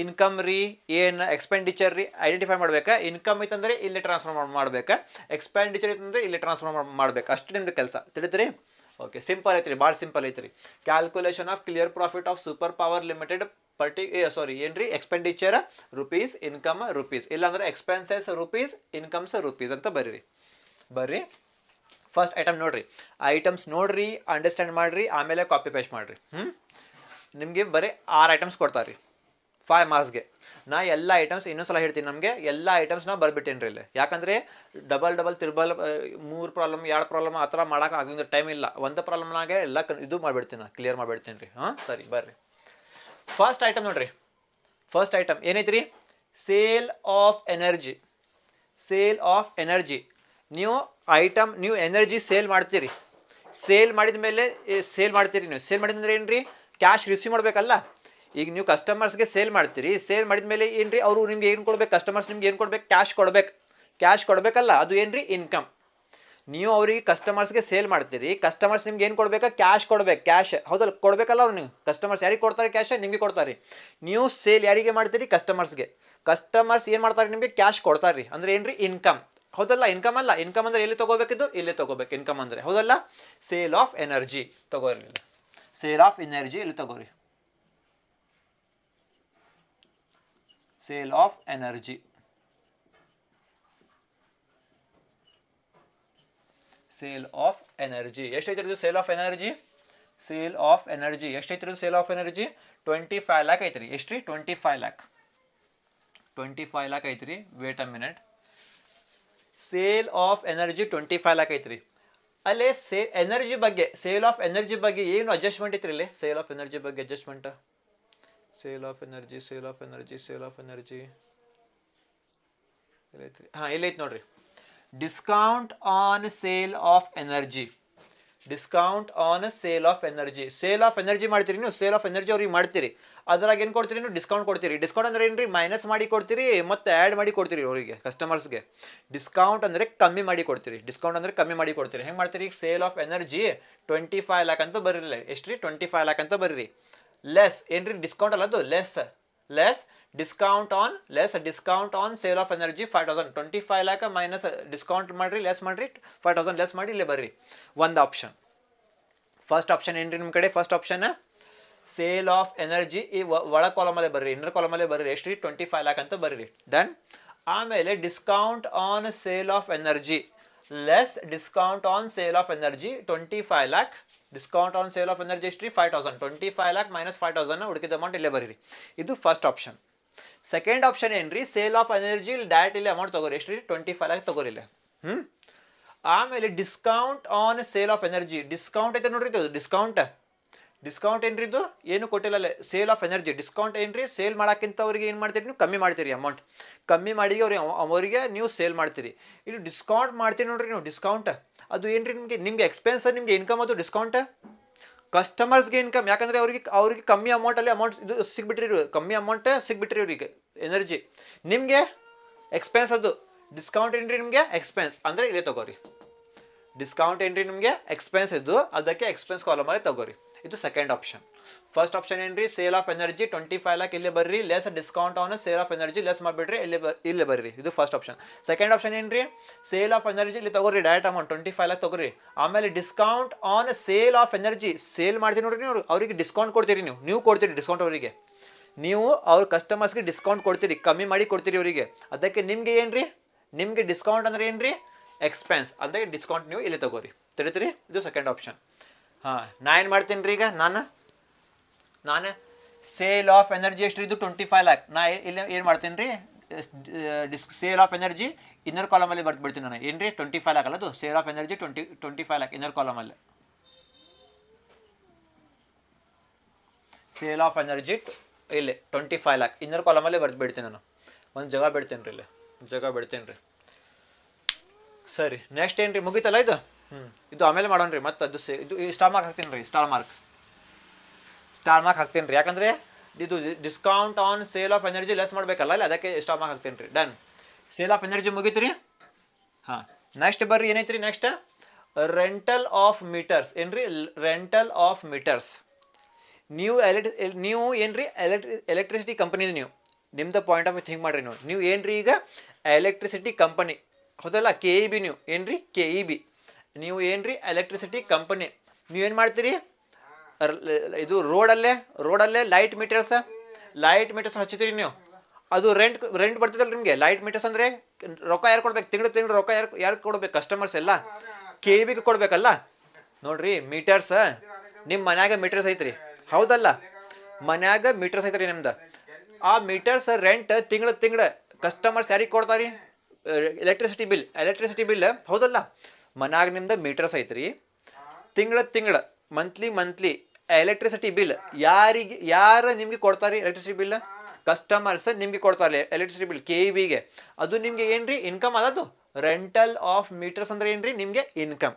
ಇನ್ಕಮ್ ರೀ ಏನು ಎಕ್ಸ್ಪೆಂಡಿಚರ್ ರೀ ಐಡೆಂಟಿಫೈ ಮಾಡ್ಬೇಕಾ ಇನ್ಕಮ್ ಇತ್ತಂದ್ರೆ ಇಲ್ಲಿ ಟ್ರಾನ್ಸ್ಫರ್ ಮಾಡ್ಬೇಕಾ ಎಕ್ಸ್ಪೆಂಡಿಚರ್ ಇತ್ತಂದ್ರೆ ಇಲ್ಲಿ ಟ್ರಾನ್ಸ್ಫರ್ ಮಾಡ್ಬೇಕು ಅಷ್ಟು ನಿಮ್ದು ಕೆಲಸ ತಿಳಿತ್ರಿ ಓಕೆ ಸಿಂಪಲ್ ಐತ್ರಿ ಭಾಳ ಸಿಂಪಲ್ ಐತ್ರಿ calculation of clear profit of super power limited ಸಾರಿ ಏನ್ರಿ ಎಕ್ಸ್ಪೆಂಡಿಚರ್ ರುಪೀಸ್ ಇನ್ಕಮ್ ರುಪೀಸ್ ಇಲ್ಲಾಂದ್ರೆ ಎಕ್ಸ್ಪೆನ್ಸಸ್ ರುಪೀಸ್ ಇನ್ಕಮ್ಸ್ ರುಪೀಸ್ ಅಂತ ಬರ್ರಿ ಫಸ್ಟ್ ಐಟಮ್ ನೋಡ್ರಿ ಐಟಮ್ಸ್ ನೋಡ್ರಿ ಅಂಡರ್ಸ್ಟ್ಯಾಂಡ್ ಮಾಡ್ರಿ ಆಮೇಲೆ ಕಾಪಿ ಪೇಸ್ಟ್ ಮಾಡ್ರಿ ನಿಮಗೆ ಬರೀ 6 ಐಟಮ್ಸ್ ಕೊಡ್ತಾರೆ ರೀ 5 ಮಾರ್ಕ್ಸ್ಗೆ ನಾ ಎಲ್ಲ ಐಟಮ್ಸ್ ಇನ್ನೊಂದ್ಸಲ ಹೇಳ್ತೀನಿ ನಮಗೆ ಎಲ್ಲ ಐಟಮ್ಸ್ ನಾ ಬರ್ಬಿಟ್ಟೇನಿ ರೀ ಇಲ್ಲಿ ಯಾಕಂದರೆ ಡಬಲ್ ತಿರ್ಬಲ್ 3 ಪ್ರಾಬ್ಲಮ್ 2 ಪ್ರಾಬ್ಲಮ್ ಆ ಥರ ಮಾಡೋಕೆ ಆಗಿಂದ ಟೈಮ್ ಇಲ್ಲ ಒಂದು ಪ್ರಾಬ್ಲಮ್ನಾಗೆ ಎಲ್ಲ ಇದು ಮಾಡಿಬಿಡ್ತೀನಿ ನಾ ಕ್ಲಿಯರ್ ಮಾಡಿಬಿಡ್ತೀನಿ ರೀ ಸರಿ ಬರ್ರಿ ಫಸ್ಟ್ ಐಟಮ್ ನೋಡ್ರಿ ಫಸ್ಟ್ ಐಟಮ್ ಏನೈತಿ ರೀ ಸೇಲ್ ಆಫ್ ಎನರ್ಜಿ ನೀವು ಐಟಮ್ ನೀವು ಎನರ್ಜಿ ಸೇಲ್ ಮಾಡ್ತೀರಿ ಸೇಲ್ ಮಾಡಿದ ಮೇಲೆ ಸೇಲ್ ಮಾಡ್ತೀರಿ ನೀವು ಸೇಲ್ ಮಾಡಿದ್ರೆ ಏನ್ರಿ ಕ್ಯಾಶ್ ರಿಸೀವ್ ಮಾಡಬೇಕಲ್ಲ ಈಗ ನೀವು ಕಸ್ಟಮರ್ಸ್ಗೆ ಸೇಲ್ ಮಾಡ್ತೀರಿ ಸೇಲ್ ಮಾಡಿದ ಮೇಲೆ ಏನ್ರಿ ಅವರು ನಿಮ್ಗೆ ಏನು ಕೊಡ್ಬೇಕು ಕಸ್ಟಮರ್ಸ್ ನಿಮ್ಗೆ ಏನು ಕೊಡ್ಬೇಕು ಕ್ಯಾಶ್ ಕೊಡಬೇಕಲ್ಲ ಅದು ಏನ್ರಿ ಇನ್ಕಮ್ ನೀವು ಅವ್ರಿಗೆ ಕಸ್ಟಮರ್ಸ್ಗೆ ಸೇಲ್ ಮಾಡ್ತೀರಿ ಕಸ್ಟಮರ್ಸ್ ನಿಮ್ಗೆ ಏನು ಕೊಡ್ಬೇಕು ಕ್ಯಾಶ್ ಕೊಡ್ಬೇಕು ಕ್ಯಾಶ್ ಹೌದಲ್ಲ ಕೊಡಬೇಕಲ್ಲ ಅವ್ರು ನೀವು ಕಸ್ಟಮರ್ಸ್ ಯಾರಿಗೆ ಕೊಡ್ತಾರೆ ಕ್ಯಾಶ್ ನಿಮಗೆ ಕೊಡ್ತಾರೆ ನೀವು ಸೇಲ್ ಯಾರಿಗೆ ಮಾಡ್ತೀರಿ ಕಸ್ಟಮರ್ಸ್ಗೆ ಕಸ್ಟಮರ್ಸ್ ಏನು ಮಾಡ್ತಾರೆ ನಿಮಗೆ ಕ್ಯಾಶ್ ಕೊಡ್ತಾರೆ ರೀ ಅಂದರೆ ಏನ್ರಿ ಇನ್ಕಮ್ ಹೌದಲ್ಲ ಇನ್ಕಮ್ ಅಲ್ಲ ಇನ್ಕಮ್ ಅಂದ್ರೆ ಎಲ್ಲಿ ತಗೋಬೇಕಿದ್ದು ಇಲ್ಲೇ ತಗೋಬೇಕು ಇನ್ಕಮ್ ಅಂದ್ರೆ ಹೌದಲ್ಲ ಸೇಲ್ ಆಫ್ ಎನರ್ಜಿ ತಗೋರಿ ಸೇಲ್ ಆಫ್ ಎನರ್ಜಿ ಇಲ್ಲಿ ತಗೋರಿ ಸೇಲ್ ಆಫ್ ಎನರ್ಜಿ ಎಷ್ಟೈತಿರೋದು ಸೇಲ್ ಆಫ್ ಎನರ್ಜಿ ಎಷ್ಟೈತಿರೋದು ಸೇಲ್ ಆಫ್ ಎನರ್ಜಿ 25 ಲ್ಯಾಕ್ ಐತ್ರಿ ಎಷ್ಟ್ರಿ 25 ಲ್ಯಾಕ್ ಐತ್ರಿ wait a minute sale of energy 25 lakh ಐತ್ರಿ ಅಲ್ಲೇ ಎನರ್ಜಿ ಬಗ್ಗೆ ಸೇಲ್ ಆಫ್ ಎನರ್ಜಿ ಬಗ್ಗೆ ಏನು ಅಡ್ಜಸ್ಟ್ಮೆಂಟ್ ಐತ್ರಿ ಇಲ್ಲಿ ಸೇಲ್ ಆಫ್ ಎನರ್ಜಿ ಬಗ್ಗೆ ಅಡ್ಜಸ್ಟ್ಮೆಂಟ್ ಸೇಲ್ ಆಫ್ ಎನರ್ಜಿ ಎಲ್ಲೈತಿ ನೋಡ್ರಿ discount on sale of energy sale of energy ಮಾಡ್ತೀರಿ ನೀವು ಸೇಲ್ ಆಫ್ ಎನರ್ಜಿ ಅವ್ರಿಗೆ ಮಾಡ್ತೀರಿ ಅದ್ರಾಗ ಏನು ಕೊಡ್ತೀರಿ ನೀವು ಡಿಸ್ಕೌಂಟ್ ಕೊಡ್ತೀರಿ ಡಿಸ್ಕೌಂಟ್ ಅಂದ್ರೆ ಏನ್ರಿ ಮೈನಸ್ ಮಾಡಿ ಕೊಡ್ತೀರಿ ಮತ್ತೆ ಆ್ಯಡ್ ಮಾಡಿ ಕೊಡ್ತೀರಿ ಅವರಿಗೆ ಕಸ್ಟಮರ್ಸ್ಗೆ ಡಿಸ್ಕೌಂಟ್ ಅಂದರೆ ಕಮ್ಮಿ ಮಾಡಿ ಕೊಡ್ತೀರಿ ಹೆಂಗೆ ಮಾಡ್ತೀರಿ ಸೇಲ್ ಆಫ್ ಎನರ್ಜಿ 25 ಲ್ಯಾಕ್ ಅಂತ ಬರೀರಿ ಎಷ್ಟ್ರಿ 25 ಲ್ಯಾಕ್ ಅಂತ ಬರೀರಿ ಲೆಸ್ ಏನ್ರಿ ಡಿಸ್ಕೌಂಟ್ ಅಲ್ಲ ಅದು less discount on sale of energy 5000 25 lac minus discount ಮಾಡ್ರಿ ಲೆಸ್ ಮಾಡ್ರಿ 5000 ಲೆಸ್ ಮಾಡಿ ಇಲ್ಲೇ ಬರ್ರಿ ಒಂದು ಆಪ್ಷನ್ ಫಸ್ಟ್ ಆಪ್ಷನ್ ಏನ್ರಿ ನಿಮ್ಮ ಕಡೆ first option sale of energy ಈ ಒಳ ಕಾಲಮಲ್ಲೇ ಬರ್ರಿ ಇನ್ನರ್ ಕಾಲಮಲ್ಲೇ ಬರ್ರಿ ಎಷ್ಟ್ರಿ 25 ಲ್ಯಾಕ್ ಅಂತ ಬರ್ರಿ ಡನ್ ಆಮೇಲೆ discount on sale of energy less discount on sale of energy 25 lac discount on sale of energy ಎಷ್ಟ್ರಿ 5000 25 ಲ್ಯಾಕ್ ಮೈನಸ್ 5000 ಹುಡುಕಿದ ಅಮೌಂಟ್ ಇಲ್ಲೇ ಬರೀರಿ ಇದು ಫಸ್ಟ್ ಆಪ್ಷನ್ ಸೆಕೆಂಡ್ ಆಪ್ಷನ್ ಏನ್ರಿ ಸೇಲ್ ಆಫ್ ಎನರ್ಜಿ ಡೈರೆಕ್ಟ್ ಇಲ್ಲಿ ಅಮೌಂಟ್ ತಗೋರಿ ಎಷ್ಟ್ರಿ 25 ಲ್ಯಾಕ್ ತಗೋರಿ ಇಲ್ಲ ಆಮೇಲೆ discount on sale of energy discount ಐತೆ ನೋಡ್ರಿ ಇದು ಡಿಸ್ಕೌಂಟ್ ಏನ್ರಿ ಇದು ಏನು ಕೊಟ್ಟಿಲ್ಲ ಸೇಲ್ ಆಫ್ ಎನರ್ಜಿ ಡಿಸ್ಕೌಂಟ್ ಏನ್ರಿ ಸೇಲ್ ಮಾಡೋಕ್ಕಿಂತ ಅವ್ರಿಗೆ ಏನು ಮಾಡ್ತೀರಿ ನೀವು ಕಮ್ಮಿ ಮಾಡ್ತೀರಿ ಅಮೌಂಟ್ ಕಮ್ಮಿ ಮಾಡಿ ಅವರಿಗೆ ನೀವು ಸೇಲ್ ಮಾಡ್ತೀರಿ ಇಲ್ಲಿ ಡಿಸ್ಕೌಂಟ್ ಮಾಡ್ತೀರಿ ನೋಡ್ರಿ ನೀವು ಡಿಸ್ಕೌಂಟ್ ಅದು ಏನ್ರಿ ನಿಮಗೆ ಎಕ್ಸ್ಪೆನ್ಸ್ ನಿಮಗೆ ಇನ್ಕಮ್ ಅದು ಡಿಸ್ಕೌಂಟ್ ಕಸ್ಟಮರ್ಸ್ಗೆ ಇನ್ಕಮ್ ಯಾಕಂದ್ರೆ ಅವ್ರಿಗೆ ಕಮ್ಮಿ ಅಮೌಂಟಲ್ಲಿ ಅಮೌಂಟ್ ಇದು ಸಿಗ್ಬಿಟ್ರಿ ಕಮ್ಮಿ ಅಮೌಂಟ್ ಸಿಗ್ಬಿಟ್ರಿ ಅವ್ರಿಗೆ ಎನರ್ಜಿ ನಿಮಗೆ ಎಕ್ಸ್ಪೆನ್ಸ್ ಅದು ಡಿಸ್ಕೌಂಟ್ ಏನ್ರಿ ನಿಮಗೆ ಎಕ್ಸ್ಪೆನ್ಸ್ ಅಂದರೆ ಇಲ್ಲೇ ತಗೋರಿ ಡಿಸ್ಕೌಂಟ್ ಏನ್ರಿ ನಿಮಗೆ ಎಕ್ಸ್ಪೆನ್ಸ್ ಇದ್ದು ಅದಕ್ಕೆ ಎಕ್ಸ್ಪೆನ್ಸ್ ಕಾಲಮಲ್ಲಿ ತಗೋರಿ. ಇದು ಸೆಕೆಂಡ್ ಆಪ್ಷನ್. ಫಸ್ಟ್ ಆಪ್ಷನ್ ಏನ್ರಿ ಸೇಲ್ ಆಫ್ ಎನರ್ಜಿ 25 lakhs ಇಲ್ಲಿ ಬರ್ರಿ, less discount on sale of energy less ಮಾಡಿಬಿಡ್ರಿ, ಇಲ್ಲಿ ಬರ್ರಿ. ಇದು ಫಸ್ಟ್ ಆಪ್ಷನ್. ಸೆಕೆಂಡ್ ಆಪ್ಷನ್ ಏನ್ರಿ ಸೇಲ್ ಆಫ್ ಎನರ್ಜಿ ಇಲ್ಲಿ ತಗೋರಿ, ಡೈರೆಕ್ಟ್ ಅಮೌಂಟ್ 25 lakhs ತಗೋರಿ. ಆಮೇಲೆ discount on sale of energy, sale ಮಾಡ್ತೀರಿ ನೋಡ್ರಿ ನೀವು, ಅವ್ರಿಗೆ ಡಿಸ್ಕೌಂಟ್ ಕೊಡ್ತೀರಿ, ನೀವು ಕೊಡ್ತೀರಿ ಡಿಸ್ಕೌಂಟ್ ಅವರಿಗೆ, ನೀವು ಅವ್ರ ಕಸ್ಟಮರ್ಸ್ಗೆ ಡಿಸ್ಕೌಂಟ್ ಕೊಡ್ತೀರಿ, ಕಮ್ಮಿ ಮಾಡಿ ಕೊಡ್ತೀರಿ ಅವರಿಗೆ. ಅದಕ್ಕೆ ನಿಮ್ಗೆ ಏನ್ರಿ, ನಿಮ್ಗೆ ಡಿಸ್ಕೌಂಟ್ ಅಂದ್ರೆ ಏನ್ರಿ ಎಕ್ಸ್ಪೆನ್ಸ್, ಅದಕ್ಕೆ ಡಿಸ್ಕೌಂಟ್ ನೀವು ಇಲ್ಲಿ ತಗೋರಿ. ತಿಳಿತೀರಿ? ಇದು ಸೆಕೆಂಡ್ ಆಪ್ಷನ್. ಹಾಂ, ನಾ ಏನು ಮಾಡ್ತೀನಿ ರೀ ಈಗ, ನಾನು ಸೇಲ್ ಆಫ್ ಎನರ್ಜಿ ಎಷ್ಟು ಇದು 25 lakhs, ನಾ ಇಲ್ಲಿ ಏನು ಮಾಡ್ತೀನಿ ರೀ ಸೇಲ್ ಆಫ್ ಎನರ್ಜಿ ಇನ್ನರ್ ಕಾಲಮಲ್ಲಿ ಬರ್ತೀನಿ ನಾನು. ಏನು ರೀ 25 lakhs ಅಲ್ಲ, ಅದು sale of energy 25 lakhs inner ಕಾಲಮಲ್ಲಿ. ಸೇಲ್ ಆಫ್ ಎನರ್ಜಿ ಇಲ್ಲಿ 25 lakhs ಇನ್ನರ್ ಕಾಲಮಲ್ಲಿ ಬಿಡ್ತೀನಿ ನಾನು. ಒಂದು ಜಾಗ ಬಿಡ್ತೀನಿ ರೀ, ಇಲ್ಲಿ ಜಾಗ ಬಿಡ್ತೀನಿ ರೀ. ಸರಿ, ನೆಕ್ಸ್ಟ್ ಏನು ರೀ, ಮುಗೀತಲ್ಲ ಇದು. ಇದು ಆಮೇಲೆ ಮಾಡೋಣ ರೀ. ಮತ್ತು ಅದು ಇದು ಸ್ಟಾರ್ ಮಾರ್ಕ್ ಹಾಕ್ತೀನಿ ರೀ, ಸ್ಟಾರ್ ಮಾರ್ಕ್ ಹಾಕ್ತೀನಿ ರೀ. ಯಾಕಂದರೆ ಇದು discount on sale of energy less ಮಾಡಬೇಕಲ್ಲ, ಇಲ್ಲ ಅದಕ್ಕೆ ಸ್ಟಾರ್ ಮಾರ್ಕ್ ಹಾಕ್ತೀನಿ ರೀ. ಡನ್. ಸೇಲ್ ಆಫ್ ಎನರ್ಜಿ ಮುಗೀತು ರೀ. ಹಾಂ, ನೆಕ್ಸ್ಟ್ ಬರ್ರಿ, ಏನೈತೆ ರೀ ನೆಕ್ಸ್ಟ್ ರೆಂಟಲ್ ಆಫ್ ಮೀಟರ್ಸ್. ಏನ್ರಿ ರೆಂಟಲ್ ಆಫ್ ಮೀಟರ್ಸ್. ನೀವು ಏನ್ರಿ ಎಲೆಕ್ಟ್ರಿಸಿಟಿ ಕಂಪನಿ, ನೀವು ನಿಮ್ದು ಪಾಯಿಂಟ್ ಆಫ್ ವ್ಯೂ ಥಿಂಕ್ ಮಾಡಿರಿ. ನೀವು ಏನ್ರಿ ಈಗ ಎಲೆಕ್ಟ್ರಿಸಿಟಿ ಕಂಪನಿ, ಹೌದಲ್ಲ, KEB. ನೀವು ಏನ್ರಿ KEB, ನೀವು ಏನ್ರಿ ಎಲೆಕ್ಟ್ರಿಸಿಟಿ ಕಂಪನಿ. ನೀವೇನು ಮಾಡ್ತೀರಿ, ಇದು ರೋಡಲ್ಲೇ ಲೈಟ್ ಮೀಟರ್ಸ್ ಹಚ್ಚಿತೀರಿ ನೀವು. ಅದು ರೆಂಟ್ ಬರ್ತದಲ್ಲ ನಿಮಗೆ. ಲೈಟ್ ಮೀಟರ್ಸ್ ಅಂದರೆ ರೊಕ್ಕ ಯಾರು ಕೊಡ್ಬೇಕು, ತಿಂಗಳು ರೊಕ್ಕ ಯಾರು ಕೊಡ್ಬೇಕು, ಕಸ್ಟಮರ್ಸ್ ಎಲ್ಲ KEBಗೆ ಕೊಡ್ಬೇಕಲ್ಲ. ನೋಡ್ರಿ ಮೀಟರ್ಸ್, ನಿಮ್ಮ ಮನ್ಯಾಗ ಮೀಟರ್ಸ್ ಐತ್ರಿ, ಹೌದಲ್ಲ, ಮನ್ಯಾಗ ಮೀಟರ್ಸ್ ಐತ್ರಿ ನಿಮ್ದು. ಆ ಮೀಟರ್ಸ್ ರೆಂಟ್ ತಿಂಗಳು ಕಸ್ಟಮರ್ಸ್ ಯಾರಿಗೆ ಕೊಡ್ತಾರಿ, ಎಲೆಕ್ಟ್ರಿಸಿಟಿ ಬಿಲ್, ಹೌದಲ್ಲ. ಮನ್ಯಾಗ ನಿಮ್ದು ಮೀಟರ್ಸ್ ಐತ್ರಿ, ತಿಂಗಳ ಮಂತ್ಲಿ ಎಲೆಕ್ಟ್ರಿಸಿಟಿ ಬಿಲ್ ಯಾರು ನಿಮ್ಗೆ ಕೊಡ್ತಾರೆ, ಎಲೆಕ್ಟ್ರಿಸಿಟಿ ಬಿಲ್ ಕಸ್ಟಮರ್ಸ್ ನಿಮ್ಗೆ ಕೊಡ್ತಾರೆ ಎಲೆಕ್ಟ್ರಿಸಿಟಿ ಬಿಲ್ KEBಗೆ. ಅದು ನಿಮ್ಗೆ ಏನ್ರಿ ಇನ್ಕಮ್ ಅದದು. ರೆಂಟಲ್ ಆಫ್ ಮೀಟರ್ಸ್ ಅಂದ್ರೆ ಏನ್ರಿ ನಿಮ್ಗೆ ಇನ್ಕಮ್.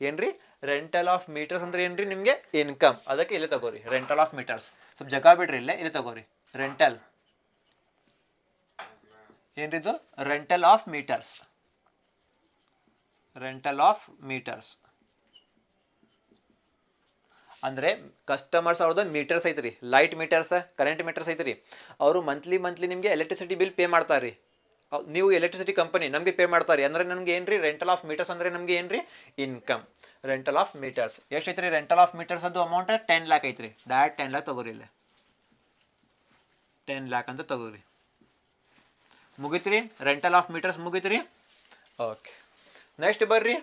ಏನ್ರಿ ರೆಂಟಲ್ ಆಫ್ ಮೀಟರ್ಸ್ ಅಂದ್ರೆ ಏನ್ರಿ ನಿಮ್ಗೆ ಇನ್ಕಮ್. ಅದಕ್ಕೆ ಇಲ್ಲಿ ತಗೋರಿ ರೆಂಟಲ್ ಆಫ್ ಮೀಟರ್ಸ್. ಸ್ವಲ್ಪ ಜಾಗ ಬಿಡ್ರಿ, ಇಲ್ಲಿ ತಗೋರಿ ರೆಂಟಲ್. ಏನ್ರಿದು ರೆಂಟಲ್ ಆಫ್ ಮೀಟರ್ಸ್. ಅಂದರೆ ಕಸ್ಟಮರ್ಸ್ ಅವ್ರದ್ದು ಮೀಟರ್ಸ್ ಐತ್ರಿ, ಲೈಟ್ ಮೀಟರ್ಸ್, ಕರೆಂಟ್ ಮೀಟರ್ಸ್ ಐತ್ರಿ. ಅವರು ಮಂತ್ಲಿ ನಿಮಗೆ ಎಲೆಕ್ಟ್ರಿಸಿಟಿ ಬಿಲ್ ಪೇ ಮಾಡ್ತಾರೆ. ನೀವು ಎಲೆಕ್ಟ್ರಿಸಿಟಿ ಕಂಪನಿ ನಮಗೆ ಪೇ ಮಾಡ್ತಾರೆ ಅಂದ್ರೆ ನಮ್ಗೆ ಏನ್ರಿ ರೆಂಟಲ್ ಆಫ್ ಮೀಟರ್ಸ್ ಅಂದ್ರೆ ನಮ್ಗೆ ಏನ್ರಿ ಇನ್ಕಮ್. ರೆಂಟಲ್ ಆಫ್ ಮೀಟರ್ಸ್ ಎಷ್ಟು ಐತ್ರಿ, ರೆಂಟಲ್ ಆಫ್ ಮೀಟರ್ಸ್ ಅದು ಅಮೌಂಟ್ 10 lakhs ಐತ್ರಿ. ಡೈರೆಕ್ಟ್ 10 lakhs ತಗೋರಿ, ಇಲ್ಲಿ 10 lakhs ಅಂತ ತಗೋರಿ. ಮುಗಿತ್ರಿ, ರೆಂಟಲ್ ಆಫ್ ಮೀಟರ್ಸ್ ಮುಗಿತ್ರಿ. ಓಕೆ, ನೆಕ್ಸ್ಟ್ ಬರ್ರಿ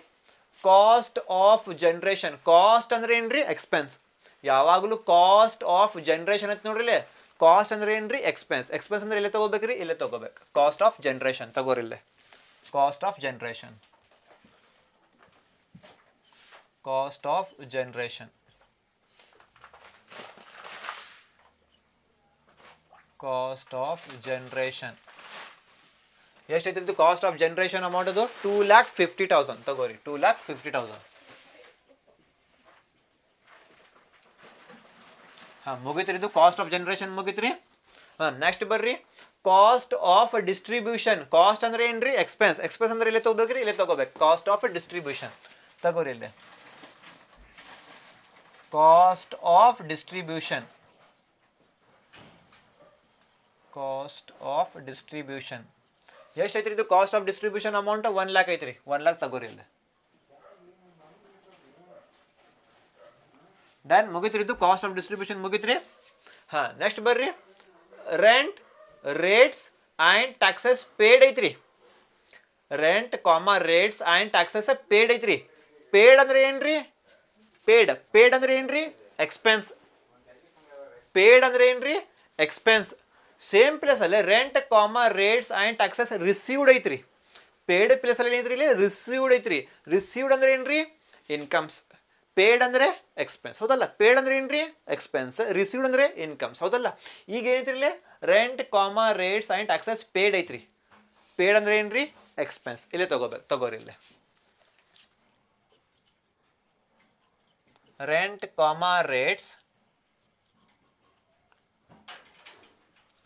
ಕಾಸ್ಟ್ ಆಫ್ ಜನರೇಷನ್. ಕಾಸ್ಟ್ ಅಂದ್ರೆ ಏನ್ರಿ ಎಕ್ಸ್ಪೆನ್ಸ್. ಯಾವಾಗಲೂ ಕಾಸ್ಟ್ ಆಫ್ ಜನರೇಷನ್ ಅಂತ ನೋಡ್ರಿ. ಕಾಸ್ಟ್ ಅಂದ್ರೆ ಏನ್ರಿ ಎಕ್ಸ್ಪೆನ್ಸ್. ಅಂದ್ರೆ ಇಲ್ಲೇ ತಗೋಬೇಕ್ರಿ, ಇಲ್ಲೇ ತಗೋಬೇಕು. ಕಾಸ್ಟ್ ಆಫ್ ಜನರೇಷನ್ ತಗೋರಿ, ಇಲ್ಲೇ ಕಾಸ್ಟ್ ಆಫ್ ಜನರೇಷನ್. ಎಷ್ಟೈತಿ ಕಾಸ್ಟ್ ಆಫ್ ಜನರೇಷನ್ ಅಮೌಂಟ್? ಅದು 2,50,000 ತಗೋರಿ, 2,50,000. ಹಾಂ, ಮುಗಿತ್ರಿ, ಇದು ಕಾಸ್ಟ್ ಆಫ್ ಜನರೇಷನ್ ಮುಗಿತ್ರಿ. ಹಾಂ, ನೆಕ್ಸ್ಟ್ ಬರ್ರಿ ಕಾಸ್ಟ್ ಆಫ್ ಡಿಸ್ಟ್ರಿಬ್ಯೂಷನ್. ಕಾಸ್ಟ್ ಅಂದ್ರೆ ಏನ್ರಿ ಎಕ್ಸ್ಪೆನ್ಸ್. ಅಂದ್ರೆ ಇಲ್ಲೇ ತಗೋಬೇಕ್ರಿ, ಇಲ್ಲೇ ತಗೋಬೇಕು. ಕಾಸ್ಟ್ ಆಫ್ ಡಿಸ್ಟ್ರಿಬ್ಯೂಷನ್ ತಗೋರಿ, ಇಲ್ಲೇ ಕಾಸ್ಟ್ ಆಫ್ ಡಿಸ್ಟ್ರಿಬ್ಯೂಷನ್. ಎಷ್ಟು ಐತ್ರಿ ಇದು cost of distribution amount? 1 lakh ಐತ್ರಿ. 1 lakh ತಗೋರಿ, ಇಲ್ಲಿ ಡನ್. ಮುಗಿತ್ರಿ, ಇದು ಕಾಸ್ಟ್ ಆಫ್ ಡಿಸ್ಟ್ರಿಬ್ಯೂಷನ್ ಮುಗಿತ್ರಿ. ಹಾಂ, ನೆಕ್ಸ್ಟ್ ಬರ್ರಿ rent, rates and taxes paid ಐತ್ರಿ. Rent rates and taxes paid ಐತ್ರಿ. ಪೇಡ್ ಅಂದ್ರೆ ಏನ್ರಿ ಪೇಡ್ ಅಂದ್ರೆ ಏನ್ರಿ ಎಕ್ಸ್ಪೆನ್ಸ್. ಸೇಮ್ ಪ್ಲೇಸ್ ಅಲ್ಲೇ rent rates and taxes received ಐತ್ರಿ. ಪೇಡ್ ಪ್ಲೇಸ್ ಅಲ್ಲಿ ಏನ್ರಿ ಇಲ್ಲಿ ರಿಸೀವ್ಡ್ ಐತ್ರಿ. ರಿಸೀವ್ಡ್ ಅಂದ್ರೆ ಏನ್ರಿ ಇನ್ಕಮ್ಸ್. ಪೇಡ್ ಅಂದ್ರೆ ಎಕ್ಸ್ಪೆನ್ಸ್, ಹೌದಲ್ಲ. ಪೇಡ್ ಅಂದ್ರೆ ಏನ್ರಿ ಎಕ್ಸ್ಪೆನ್ಸ್, ರಿಸೀವ್ಡ್ ಅಂದ್ರೆ ಇನ್ಕಮ್ಸ್, ಹೌದಲ್ಲ. ಈಗ ಏನೈತ್ರಿ ಇಲ್ಲಿ rent rates and taxes paid ಐತ್ರಿ. ಪೇಡ್ ಅಂದ್ರೆ ಏನ್ರಿ ಎಕ್ಸ್ಪೆನ್ಸ್. ಇಲ್ಲೇ ತಗೋರಿ, ಇಲ್ಲೇ rent rates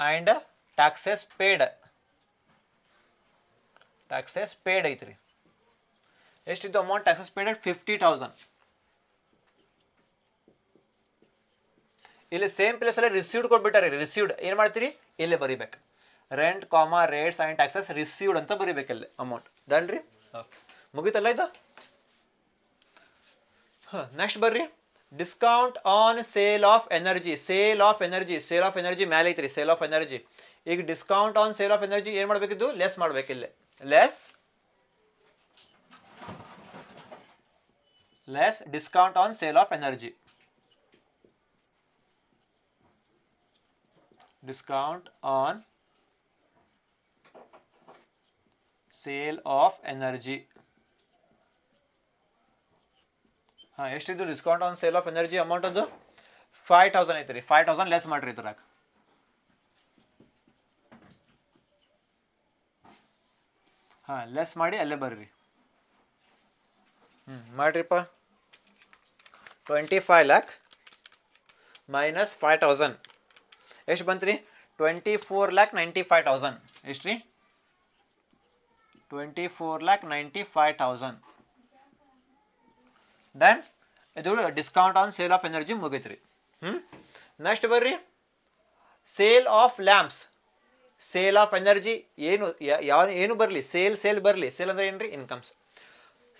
and taxes paid ಐತ್ರಿ. ಎಷ್ಟಿದ್ದು ಅಮೌಂಟ್ ಟ್ಯಾಕ್ಸಸ್ ಪೇಡ್ 50,000. ಇಲ್ಲಿ ಸೇಮ್ ಪ್ಲೇಸ್ ಅಲ್ಲಿ ರಿಸೀವ್ಡ್ ಕೊಟ್ಬಿಟ್ಟಾರೆ. ರಿಸೀವ್ಡ್ ಏನು ಮಾಡ್ತೀರಿ ಇಲ್ಲಿ ಬರಿಬೇಕು, rent comma rates and taxes received ಅಂತ ಬರಿಬೇಕು ಇಲ್ಲಿ ಅಮೌಂಟ್. ಡನ್ ರೀ. ಓಕೆ, ಮುಗೀತಲ್ಲ ಇದು. ನೆಕ್ಸ್ಟ್ ಬರ್ರಿ, discount on sale of energy. Sale of energy, sale of energy ಮೇಲೆ ಐತ್ರಿ, ಸೇಲ್ ಆಫ್ ಎನರ್ಜಿ. ಈಗ discount on sale of energy ಏನು ಮಾಡಬೇಕಿದ್ದು, ಲೆಸ್ ಮಾಡಬೇಕಿಲ್ಲ. Less discount on sale of energy. Discount on sale of energy. ಹಾಂ, ಎಷ್ಟಿದ್ದು discount on sale of energy amount ಅದು 5,000 ಐತ್ರಿ. 5,000 ಲೆಸ್ ಮಾಡ್ರಿ ಇದ್ರಾಗ. ಹಾಂ, ಲೆಸ್ ಮಾಡಿ ಅಲ್ಲೇ ಬರ್ರಿ. ಮಾಡ್ರಿಪ್ಪ. 25 lakh ಮೈನಸ್ 5,000 ಎಷ್ಟು ಬಂತು ರೀ? 24,95,000. ಎಷ್ಟು ರೀ? 24,95,000. ದೆನ್ ಇದು discount on sale of energy ಮುಗೀತು ರೀ. ನೆಕ್ಸ್ಟ್ ಬರ್ರಿ, sale of lamps. Sale of energy ಏನು ಬರಲಿ, ಸೇಲ್ ಬರಲಿ. ಸೇಲ್ ಅಂದ್ರೆ ಏನ್ರಿ? Incomes.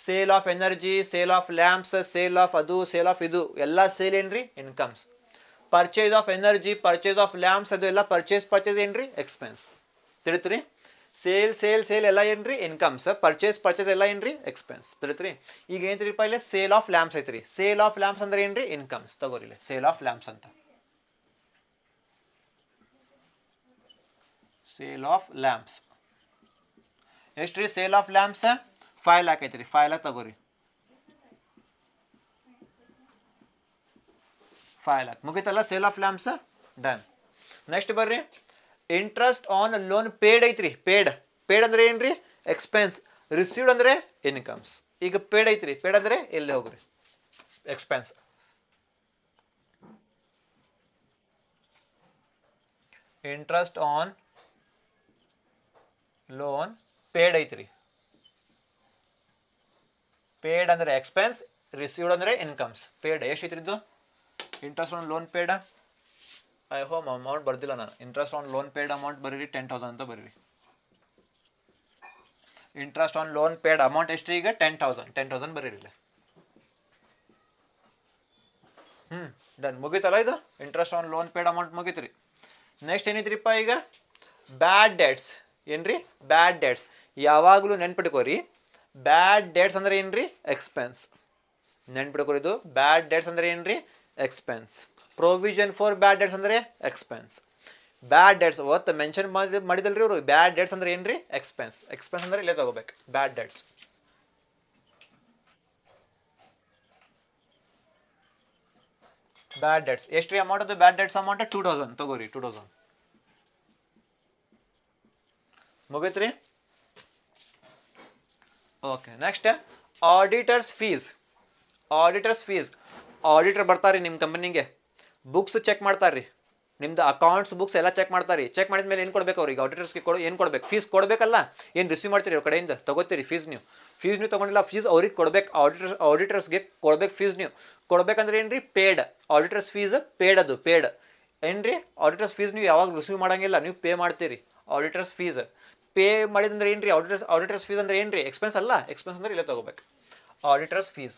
Sale of energy, sale of lamps, sale of ಅದು, ಸೇಲ್ ಆಫ್ ಇದು ಎಲ್ಲ ಸೇಲ್ ಏನ್ರಿ? Incomes. Purchase of energy, purchase of lamps ಅದು ಎಲ್ಲ ಪರ್ಚೇಸ್ ಏನ್ರಿ? ಎಕ್ಸ್ಪೆನ್ಸ್. ತಿಳಿತ್ರಿ? ಸೇಲ್ ಎಲ್ಲ ಏನ್ರಿ? ಇನ್ಕಮ್ಸ್. ಪರ್ಚೇಸ್ ಎಲ್ಲ ಏನ್ರಿ? ಎಕ್ಸ್ಪೆನ್ಸ್. ತಿಳಿತ್ರಿ? ಈಗ ಏನ್ರಿಪ್ಪ ಇಲ್ಲಿ ಸೇಲ್ ಆಫ್ ಲ್ಯಾಂಪ್ಸ್ ಐತ್ರಿ. ಸೇಲ್ ಆಫ್ ಲ್ಯಾಂಪ್ಸ್ ಅಂದ್ರೆ ಏನ್ರಿ? ಇನ್ಕಮ್ಸ್. ತಗೋರಿ ಸೇಲ್ ಆಫ್ ಲ್ಯಾಂಪ್ಸ್ ಅಂತ. ಸೇಲ್ ಆಫ್ ಲ್ಯಾಂಪ್ಸ್ ಎಷ್ಟು ರೀ? ಸೇಲ್ ಆಫ್ ಲ್ಯಾಂಪ್ಸ್ 5 lakh ಐತ್ರಿ. 5 lakh ತಗೋರಿ. 5 lakh ಮುಗಿತಲ್ಲ sale of lamps. Done. Next ಬರ್ರಿ, ಇಂಟ್ರೆಸ್ಟ್ ಆನ್ ಲೋನ್ ಪೇಡ್ ಐತ್ರಿ. ಪೇಡ್ ಅಂದ್ರೆ ಏನ್ರಿ? ಎಕ್ಸ್ಪೆನ್ಸ್. ರಿಸೀವ್ಡ್ ಅಂದ್ರೆ ಇನ್ಕಮ್ಸ್. ಈಗ ಪೇಡ್ ಐತ್ರಿ. ಪೇಡ್ ಅಂದ್ರೆ ಎಲ್ಲಿ ಹೋಗ್ರಿ? Expense. Interest on loan paid ಐತ್ರಿ. ಪೇಡ್ ಅಂದ್ರೆ ಎಕ್ಸ್ಪೆನ್ಸ್, ರಿಸೀವ್ಡ್ ಅಂದ್ರೆ ಇನ್ಕಮ್ಸ್. ಪೇಡ್ ಎಷ್ಟು ಐತ್ರಿ ಇದು? ಇಂಟ್ರೆಸ್ಟ್ ಆನ್ ಲೋನ್ ಪೇಡ್, ಐ ಹೋಮ್ ಅಮೌಂಟ್ ಬರ್ದಿಲ್ಲ ನಾನು. Interest on loan paid amount ಬರೀರಿ 10,000 ಅಂತ ಬರೀರಿ. Interest on loan paid amount ಎಷ್ಟು ಈಗ? 10,000 ಬರೀರಿ. ಡನ್. ಮುಗೀತಲ್ಲ ಇದು? Interest on loan paid amount ಮುಗೀತ್ರಿ. ನೆಕ್ಸ್ಟ್ ಏನೈತ್ರಿಪ್ಪ ಈಗ? Bad debts. ಏನ್ರಿ? Bad debts. ಯಾವಾಗಲೂ ನೆನ್ಪಿಟ್ಕೋರಿ, ಬ್ಯಾಡ್ ಡೆಟ್ಸ್ ಅಂದ್ರೆ ಏನ್ರಿ? ಎಕ್ಸ್ಪೆನ್ಸ್. ನೆನ್ಪಿಟ್ಕೋರಿ ಇದು. ಬ್ಯಾಡ್ ಡೆಟ್ಸ್ ಅಂದ್ರೆ ಏನ್ರಿ? Expense. Provision for bad debts ಅಂದ್ರೆ ಎಕ್ಸ್ಪೆನ್ಸ್. ಬ್ಯಾಡ್ ಡೆಟ್ಸ್ ಒತ್ತು ಮೆನ್ಷನ್ ಮಾಡಿದಲ್ರಿ ಅವರು. ಬ್ಯಾಡ್ ಡೆಟ್ಸ್ ಅಂದ್ರೆ ಏನ್ರಿ? ಎಕ್ಸ್ಪೆನ್ಸ್. ಎಕ್ಸ್ಪೆನ್ಸ್ ಅಂದ್ರೆ ಇಲ್ಲೇ ತಗೋಬೇಕು. ಬ್ಯಾಡ್ ಡೆಟ್ಸ್. ಬ್ಯಾಡ್ ಡೆಟ್ಸ್ ಎಷ್ಟು ರೀ ಅಮೌಂಟ್? ಅದು ಬ್ಯಾಡ್ ಡೆಟ್ಸ್ ಅಮೌಂಟ್ 2,000 ತಗೋರಿ. 2,000 ಮುಗೀತ್ರಿ. Okay, next auditors fees. Auditor ಬರ್ತಾರ್ರಿ ನಿಮ್ಮ ಕಂಪನಿಗೆ, ಬುಕ್ಸ್ ಚೆಕ್ ಮಾಡ್ತಾರ್ರಿ. ನಿಮ್ದು ಅಕೌಂಟ್ಸ್ ಬುಕ್ಸ್ ಎಲ್ಲ ಚೆಕ್ ಮಾಡ್ತಾರೆ. ಚೆಕ್ ಮಾಡಿದ ಮೇಲೆ ಏನು ಕೊಡ್ಬೇಕು ಅವ್ರಿಗೆ? ಆಡಿಟರ್ಸ್ಗೆ ಏನು ಕೊಡ್ಬೇಕು? ಫೀಸ್ ಕೊಡಬೇಕಲ್ಲ. ಏನು ರಿಸೀವ್ ಮಾಡ್ತೀರಿ ಅವ್ರ ಕಡೆಯಿಂದ? ತಗೋತೀರಿ ಫೀಸ್ ನೀವು ತೊಗೊಂಡಿಲ್ಲ, ಫೀಸ್ ಅವ್ರಿಗೆ ಕೊಡ್ಬೇಕು. ಆಡಿಟರ್ಸ್ಗೆ ಕೊಡ್ಬೇಕು ಫೀಸ್ ನೀವು. ಕೊಡ್ಬೇಕಂದ್ರೆ ಏನ್ರಿ? ಪೇಡ್. Auditors fees paid. ಅದು ಪೇಡ್ ಏನ್ರಿ? ಆಡಿಟರ್ಸ್ ಫೀಸ್ ನೀವು ಯಾವಾಗ ರಿಸೀವ್ ಮಾಡಂಗಿಲ್ಲ, ನೀವು ಪೇ ಮಾಡ್ತೀರಿ. ಆಡಿಟರ್ಸ್ ಫೀಸ್ ಪೇ ಮಾಡಿದಂದ್ರೆ ಏನ್ರಿ? ಆಡಿಟರ್ಸ್ ಫೀಸ್ ಅಂದ್ರೆ ಏನ್ರಿ? ಎಕ್ಸ್ಪೆನ್ಸ್ ಅಲ್ಲ. ಎಕ್ಸ್ಪೆನ್ಸ್ ಅಂದ್ರೆ ಇಲ್ಲೇ ತಗೋಬೇಕು. Auditors fees.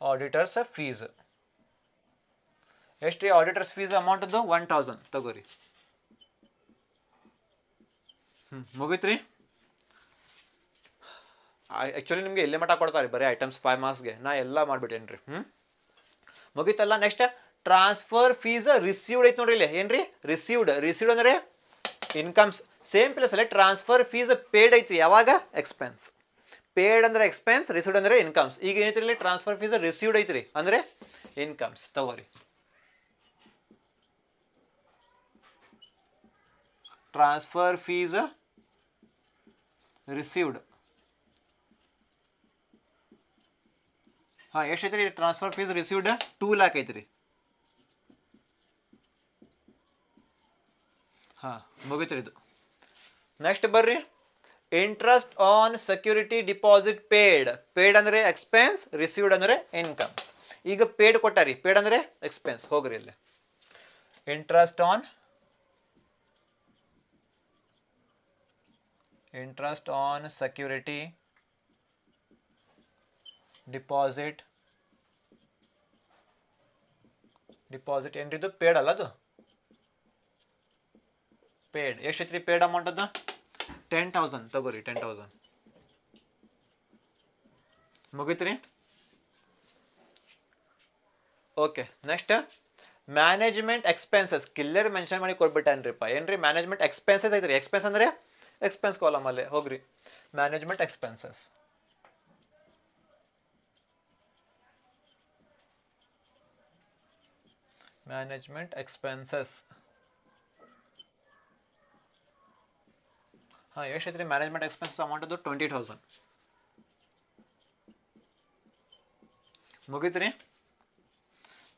ಆಡಿಟರ್ಸ್ ಫೀಸ್ ಎಷ್ಟು ರೀ? ಆಡಿಟರ್ಸ್ ಫೀಸ್ ಅಮೌಂಟ್ ಅದು 1,000 ತಗೋರಿ. ಮುಗೀತ್ರಿ. ಆ್ಯಕ್ಚುಲಿ ನಿಮಗೆ ಇಲ್ಲೇ ಮಟ್ಟ ಕೊಡ್ತಾರೆ ಬರೀ ಐಟಮ್ಸ್ 5 ಮಾರ್ಕ್ಸ್ಗೆ. ನಾ ಎಲ್ಲ ಮಾಡಿಬಿಟ್ಟೇನ್ರಿ. ಮುಗೀತಲ್ಲ. ನೆಕ್ಸ್ಟ್ ಟ್ರಾನ್ಸ್ಫರ್ ಫೀಸ್ ರಿಸೀವ್ಡ್ ಐತೆ ನೋಡ್ರಿ ಇಲ್ಲಿ. ಏನ್ರಿ? ರಿಸೀವ್ಡ್ ಅಂದ್ರೆ ಇನ್ಕಮ್ಸ್. ಸೇಮ್ ಪ್ಲೇಸ್ ಅಲ್ಲಿ ಟ್ರಾನ್ಸ್ಫರ್ ಫೀಸ್ ಪೇಡ್ ಐತಿ. ಯಾವಾಗ? ಎಕ್ಸ್ಪೆನ್ಸ್. ಪೇಡ್ ಅಂದ್ರೆ ಎಕ್ಸ್ಪೆನ್ಸ್, ರಿಸೀವ್ಡ್ ಅಂದ್ರೆ ಇನ್ಕಮ್ಸ್. ಈಗ ಏನೈತ್ರಿ ಇಲ್ಲಿ? ಟ್ರಾನ್ಸ್ಫರ್ ಫೀಸ್ ರಿಸೀವ್ಡ್ ಐತ್ರಿ ಅಂದ್ರೆ ಇನ್ಕಮ್ಸ್. ತಗೋರಿ. Transfer fees received. ಎಷ್ಟು ಐತ್ರಿ ಟ್ರಾನ್ಸ್ಫರ್ ಫೀಸ್ ರಿಸೀವ್ಡ್? 2 lakh ಐತ್ರಿ. ಮುಗೀತ್ರಿ ಇದು. ನೆಕ್ಸ್ಟ್ ಬರ್ರಿ, interest on security deposit paid. Paid ಅಂದ್ರೆ ಎಕ್ಸ್ಪೆನ್ಸ್, ರಿಸೀವ್ಡ್ ಅಂದ್ರೆ ಇನ್ಕಮ್ಸ್. ಈಗ ಪೇಡ್ ಕೊಟ್ಟಾರಿ, ಪೇಡ್ ಅಂದ್ರೆ ಎಕ್ಸ್ಪೆನ್ಸ್, ಹೋಗ್ರಿ ಇಲ್ಲಿ. ಇಂಟ್ರೆಸ್ಟ್ ಆನ್ ಸೆಕ್ಯೂರಿಟಿ ಡಿಪಾಸಿಟ್ ಏನ್ರಿದು ಪೇಡ್ ಅಲ್ಲ, ಅದು ಪೇಡ್. ಎಷ್ಟೈತ್ರಿ ಪೇಡ್ ಅಮೌಂಟ್? ಅದು 10,000 ತಗೋರಿ, 10,000 ಮುಗಿತ್ರಿ. Okay, next management expenses. ಕಿಲ್ಲರ್ ಮೆನ್ಷನ್ ಮಾಡಿ ಕೊಟ್ಬಿಟ್ಟನ್ರಿಪ್ಪ. ಏನ್ರಿ ಮ್ಯಾನೇಜ್ಮೆಂಟ್ ಎಕ್ಸ್ಪೆನ್ಸಸ್ ಐತ್ರಿ. ಎಕ್ಸ್ಪೆನ್ಸ್ ಅಂದ್ರೆ ಎಕ್ಸ್ಪೆನ್ಸ್ ಕಾಲಮ್ ಅಲ್ಲೇ ಹೋಗ್ರಿ. Management expenses, management expenses. ಹಾಂ, ಎಷ್ಟೈತ್ರಿ ಮ್ಯಾನೇಜ್ಮೆಂಟ್ ಎಕ್ಸ್ಪೆನ್ಸಸ್ ಅಮೌಂಟ್? ಅದು 20,000 ಮುಗಿತ್ರಿ.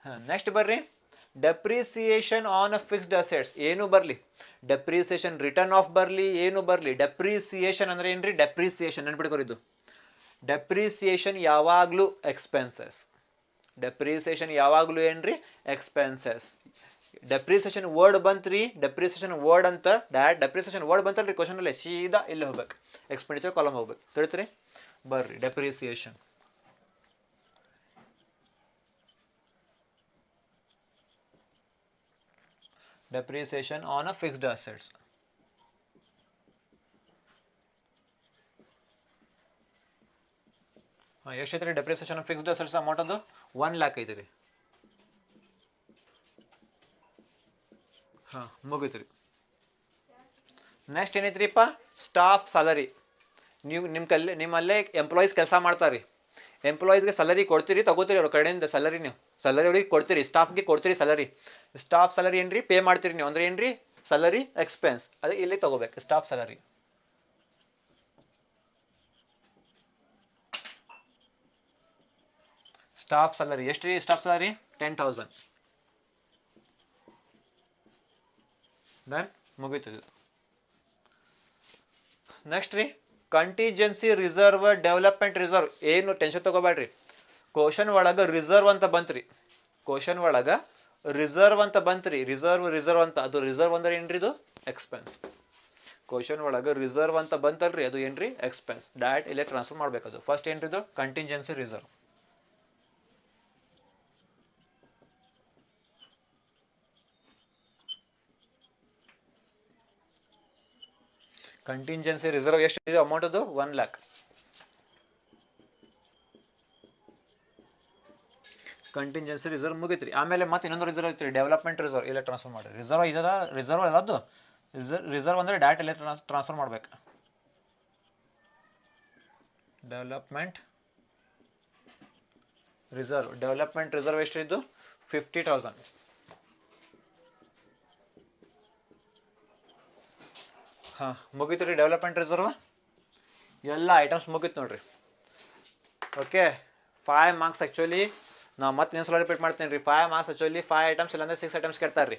ಹಾಂ, ನೆಕ್ಸ್ಟ್ ಬರ್ರಿ, ಡೆಪ್ರಿಸಿಯೇಷನ್ ಆನ್ ಫಿಕ್ಸ್ಡ್ ಅಸೆಟ್ಸ್. ಏನು ಬರಲಿ, ಡೆಪ್ರಿಸಿಯೇಷನ್, ರಿಟರ್ನ್ ಆಫ್ ಬರಲಿ, ಏನು ಬರಲಿ, ಡೆಪ್ರಿಸಿಯೇಷನ್ ಅಂದ್ರೆ ಏನ್ರಿ? ಡೆಪ್ರಿಸಿಯೇಷನ್ ನೆನ್ಪಿಟ್ಕೊರಿದ್ದು. ಡೆಪ್ರಿಸಿಯೇಷನ್ ಯಾವಾಗಲೂ ಎಕ್ಸ್ಪೆನ್ಸಸ್. ಡೆಪ್ರಿಸಿಯೇಷನ್ ಯಾವಾಗಲೂ ಏನ್ರಿ? ಎಕ್ಸ್ಪೆನ್ಸಸ್. ಡೆಪ್ರಿಸಿಯೇಷನ್ ವರ್ಡ್ ಬಂತ್ರಿ, ಡೆಪ್ರಿಸಿಯೇಷನ್ ವರ್ಡ್ ಅಂತ ಡೆಪ್ರಿಸಿಯೇಷನ್ ವರ್ಡ್ ಬಂತಲ್ರಿ ಕ್ವಶನ್ ಅಲ್ಲಿ, ಸೀದಾ ಇಲ್ಲಿ ಹೋಗ್ಬೇಕು, ಎಕ್ಸ್ಪೆಂಡಿಚರ್ ಕಾಲಮ್ ಹೋಗ್ಬೇಕು. ತಿಳಿತ್ರಿ? ಬರ್ರಿ, depreciation. Depreciation on a fixed assets. ಎಷ್ಟೈತ್ರಿ depreciation on fixed assets amount? ಅದು 1 lakh ಐತ್ರಿ. ಹಾಂ, ಮುಗಿತ್ರಿ. ನೆಕ್ಸ್ಟ್ ಏನೈತ್ರಿಪ್ಪ? Staff salary. ನೀವು ನಿಮ್ಮಲ್ಲೇ ಎಂಪ್ಲಾಯೀಸ್ ಕೆಲಸ ಮಾಡ್ತಾರೆ ರೀ. ಎಂಪ್ಲಾಯೀಸ್ಗೆ ಸ್ಯಾಲರಿ ಕೊಡ್ತೀರಿ, ತಗೋತೀರಿ ಅವ್ರ ಕಡೆಯಿಂದ ಸ್ಯಾಲರಿ. ನೀವು ಸ್ಯಾಲರಿ ಅವ್ರಿಗೆ ಕೊಡ್ತೀರಿ, ಸ್ಟಾಫ್ಗೆ ಕೊಡ್ತೀರಿ ಸ್ಯಾಲರಿ. ಸ್ಟಾಫ್ ಸ್ಯಾಲರಿ ಏನ್ರಿ? ಪೇ ಮಾಡ್ತೀರಿ ನೀವು, ಅಂದ್ರೆ ಏನ್ರಿ? Salary expense. ಅದೇ ಇಲ್ಲಿ ತಗೋಬೇಕು, ಸ್ಟಾಫ್ ಸ್ಯಾಲರಿ. ಸ್ಟಾಫ್ ಸ್ಯಾಲರಿ ಎಷ್ಟ್ರಿ? Staff salary 10,000. ದೆನ್ ಮುಗೀತದೆ. ನೆಕ್ಸ್ಟ್ ರೀ, ಕಂಟಿಜೆನ್ಸಿ ರಿಸರ್ವ್, ಡೆವಲಪ್ಮೆಂಟ್ ರಿಸರ್ವ್. ಏನು ಟೆನ್ಷನ್ ತಗೋಬೇಡ್ರಿ. ಕ್ವಶನ್ ಒಳಗೆ ರಿಸರ್ವ್ ಅಂತ ಬಂತ್ರಿ, ಕ್ವಶನ್ ಒಳಗೆ ರಿಸರ್ವ್ ಅಂತ ಬಂತ್ರಿ. ರಿಸರ್ವ್ ಅಂತ, ಅದು ರಿಸರ್ವ್ ಅಂದ್ರೆ ಏನ್ರಿ? ಇದು ಎಕ್ಸ್ಪೆನ್ಸ್. ಕ್ವಶನ್ ಒಳಗೆ ರಿಸರ್ವ್ ಅಂತ ಬಂತಲ್ರಿ, ಅದು ಏನ್ರಿ? ಎಕ್ಸ್ಪೆನ್ಸ್. ಡೈರೆಕ್ಟ್ ಇಲ್ಲೇ ಟ್ರಾನ್ಸ್ಫರ್ ಮಾಡಬೇಕದು. ಫಸ್ಟ್ ಏನ್ರಿ? ಇದು ಕಂಟಿಂಜೆನ್ಸಿ ರಿಸರ್ವ್. ಕಂಟಿಂಜೆನ್ಸಿ ರಿಸರ್ವ್ ಎಷ್ಟಿದೆ ಅಮೌಂಟ್? ಅದು 1 lakh. Contingency reserve ಮುಗಿತ್ರಿ. ಆಮೇಲೆ ಮತ್ತೆ ಇನ್ನೊಂದು ರಿಸರ್ವ್ ಐತ್ರಿ, ಡೆವಲಪ್ಮೆಂಟ್ ರಿಸರ್ವ್. ಇಲ್ಲ ಟ್ರಾನ್ಸ್ಫರ್ ಮಾಡಿ. ರಿಸರ್ವ್ ಇದದ, ರಿಸರ್ವ್ ಎಲ್ಲದು ರಿಸರ್ವ್ ಅಂದ್ರೆ ಡೈರೆಕ್ಟ್ ಇಲ್ಲ ಟ್ರಾನ್ಸ್ಫರ್ ಮಾಡ್ಬೇಕು. ಡೆವಲಪ್ಮೆಂಟ್ ರಿಸರ್ವ್ ಎಷ್ಟಿದ್ದು? 50,000. ಹಾಂ, ಮುಗೀತು ರೀ ಡೆವಲಪ್ಮೆಂಟ್ ರಿಸರ್ವ್. ಎಲ್ಲ ಐಟಮ್ಸ್ ಮುಗೀತು ನೋಡ್ರಿ. Okay, 5 marks actually. ನಾವು ಮತ್ತೆ ಇನ್ನೊಂದು ಸಲ ರಿಪೀಟ್ ಮಾಡ್ತೀನಿ ರೀ. 5 marks ಆ್ಯಕ್ಚುಲಿ 5 items ಇಲ್ಲಾಂದ್ರೆ 6 items ಕೇಳ್ತಾರೆ ರೀ.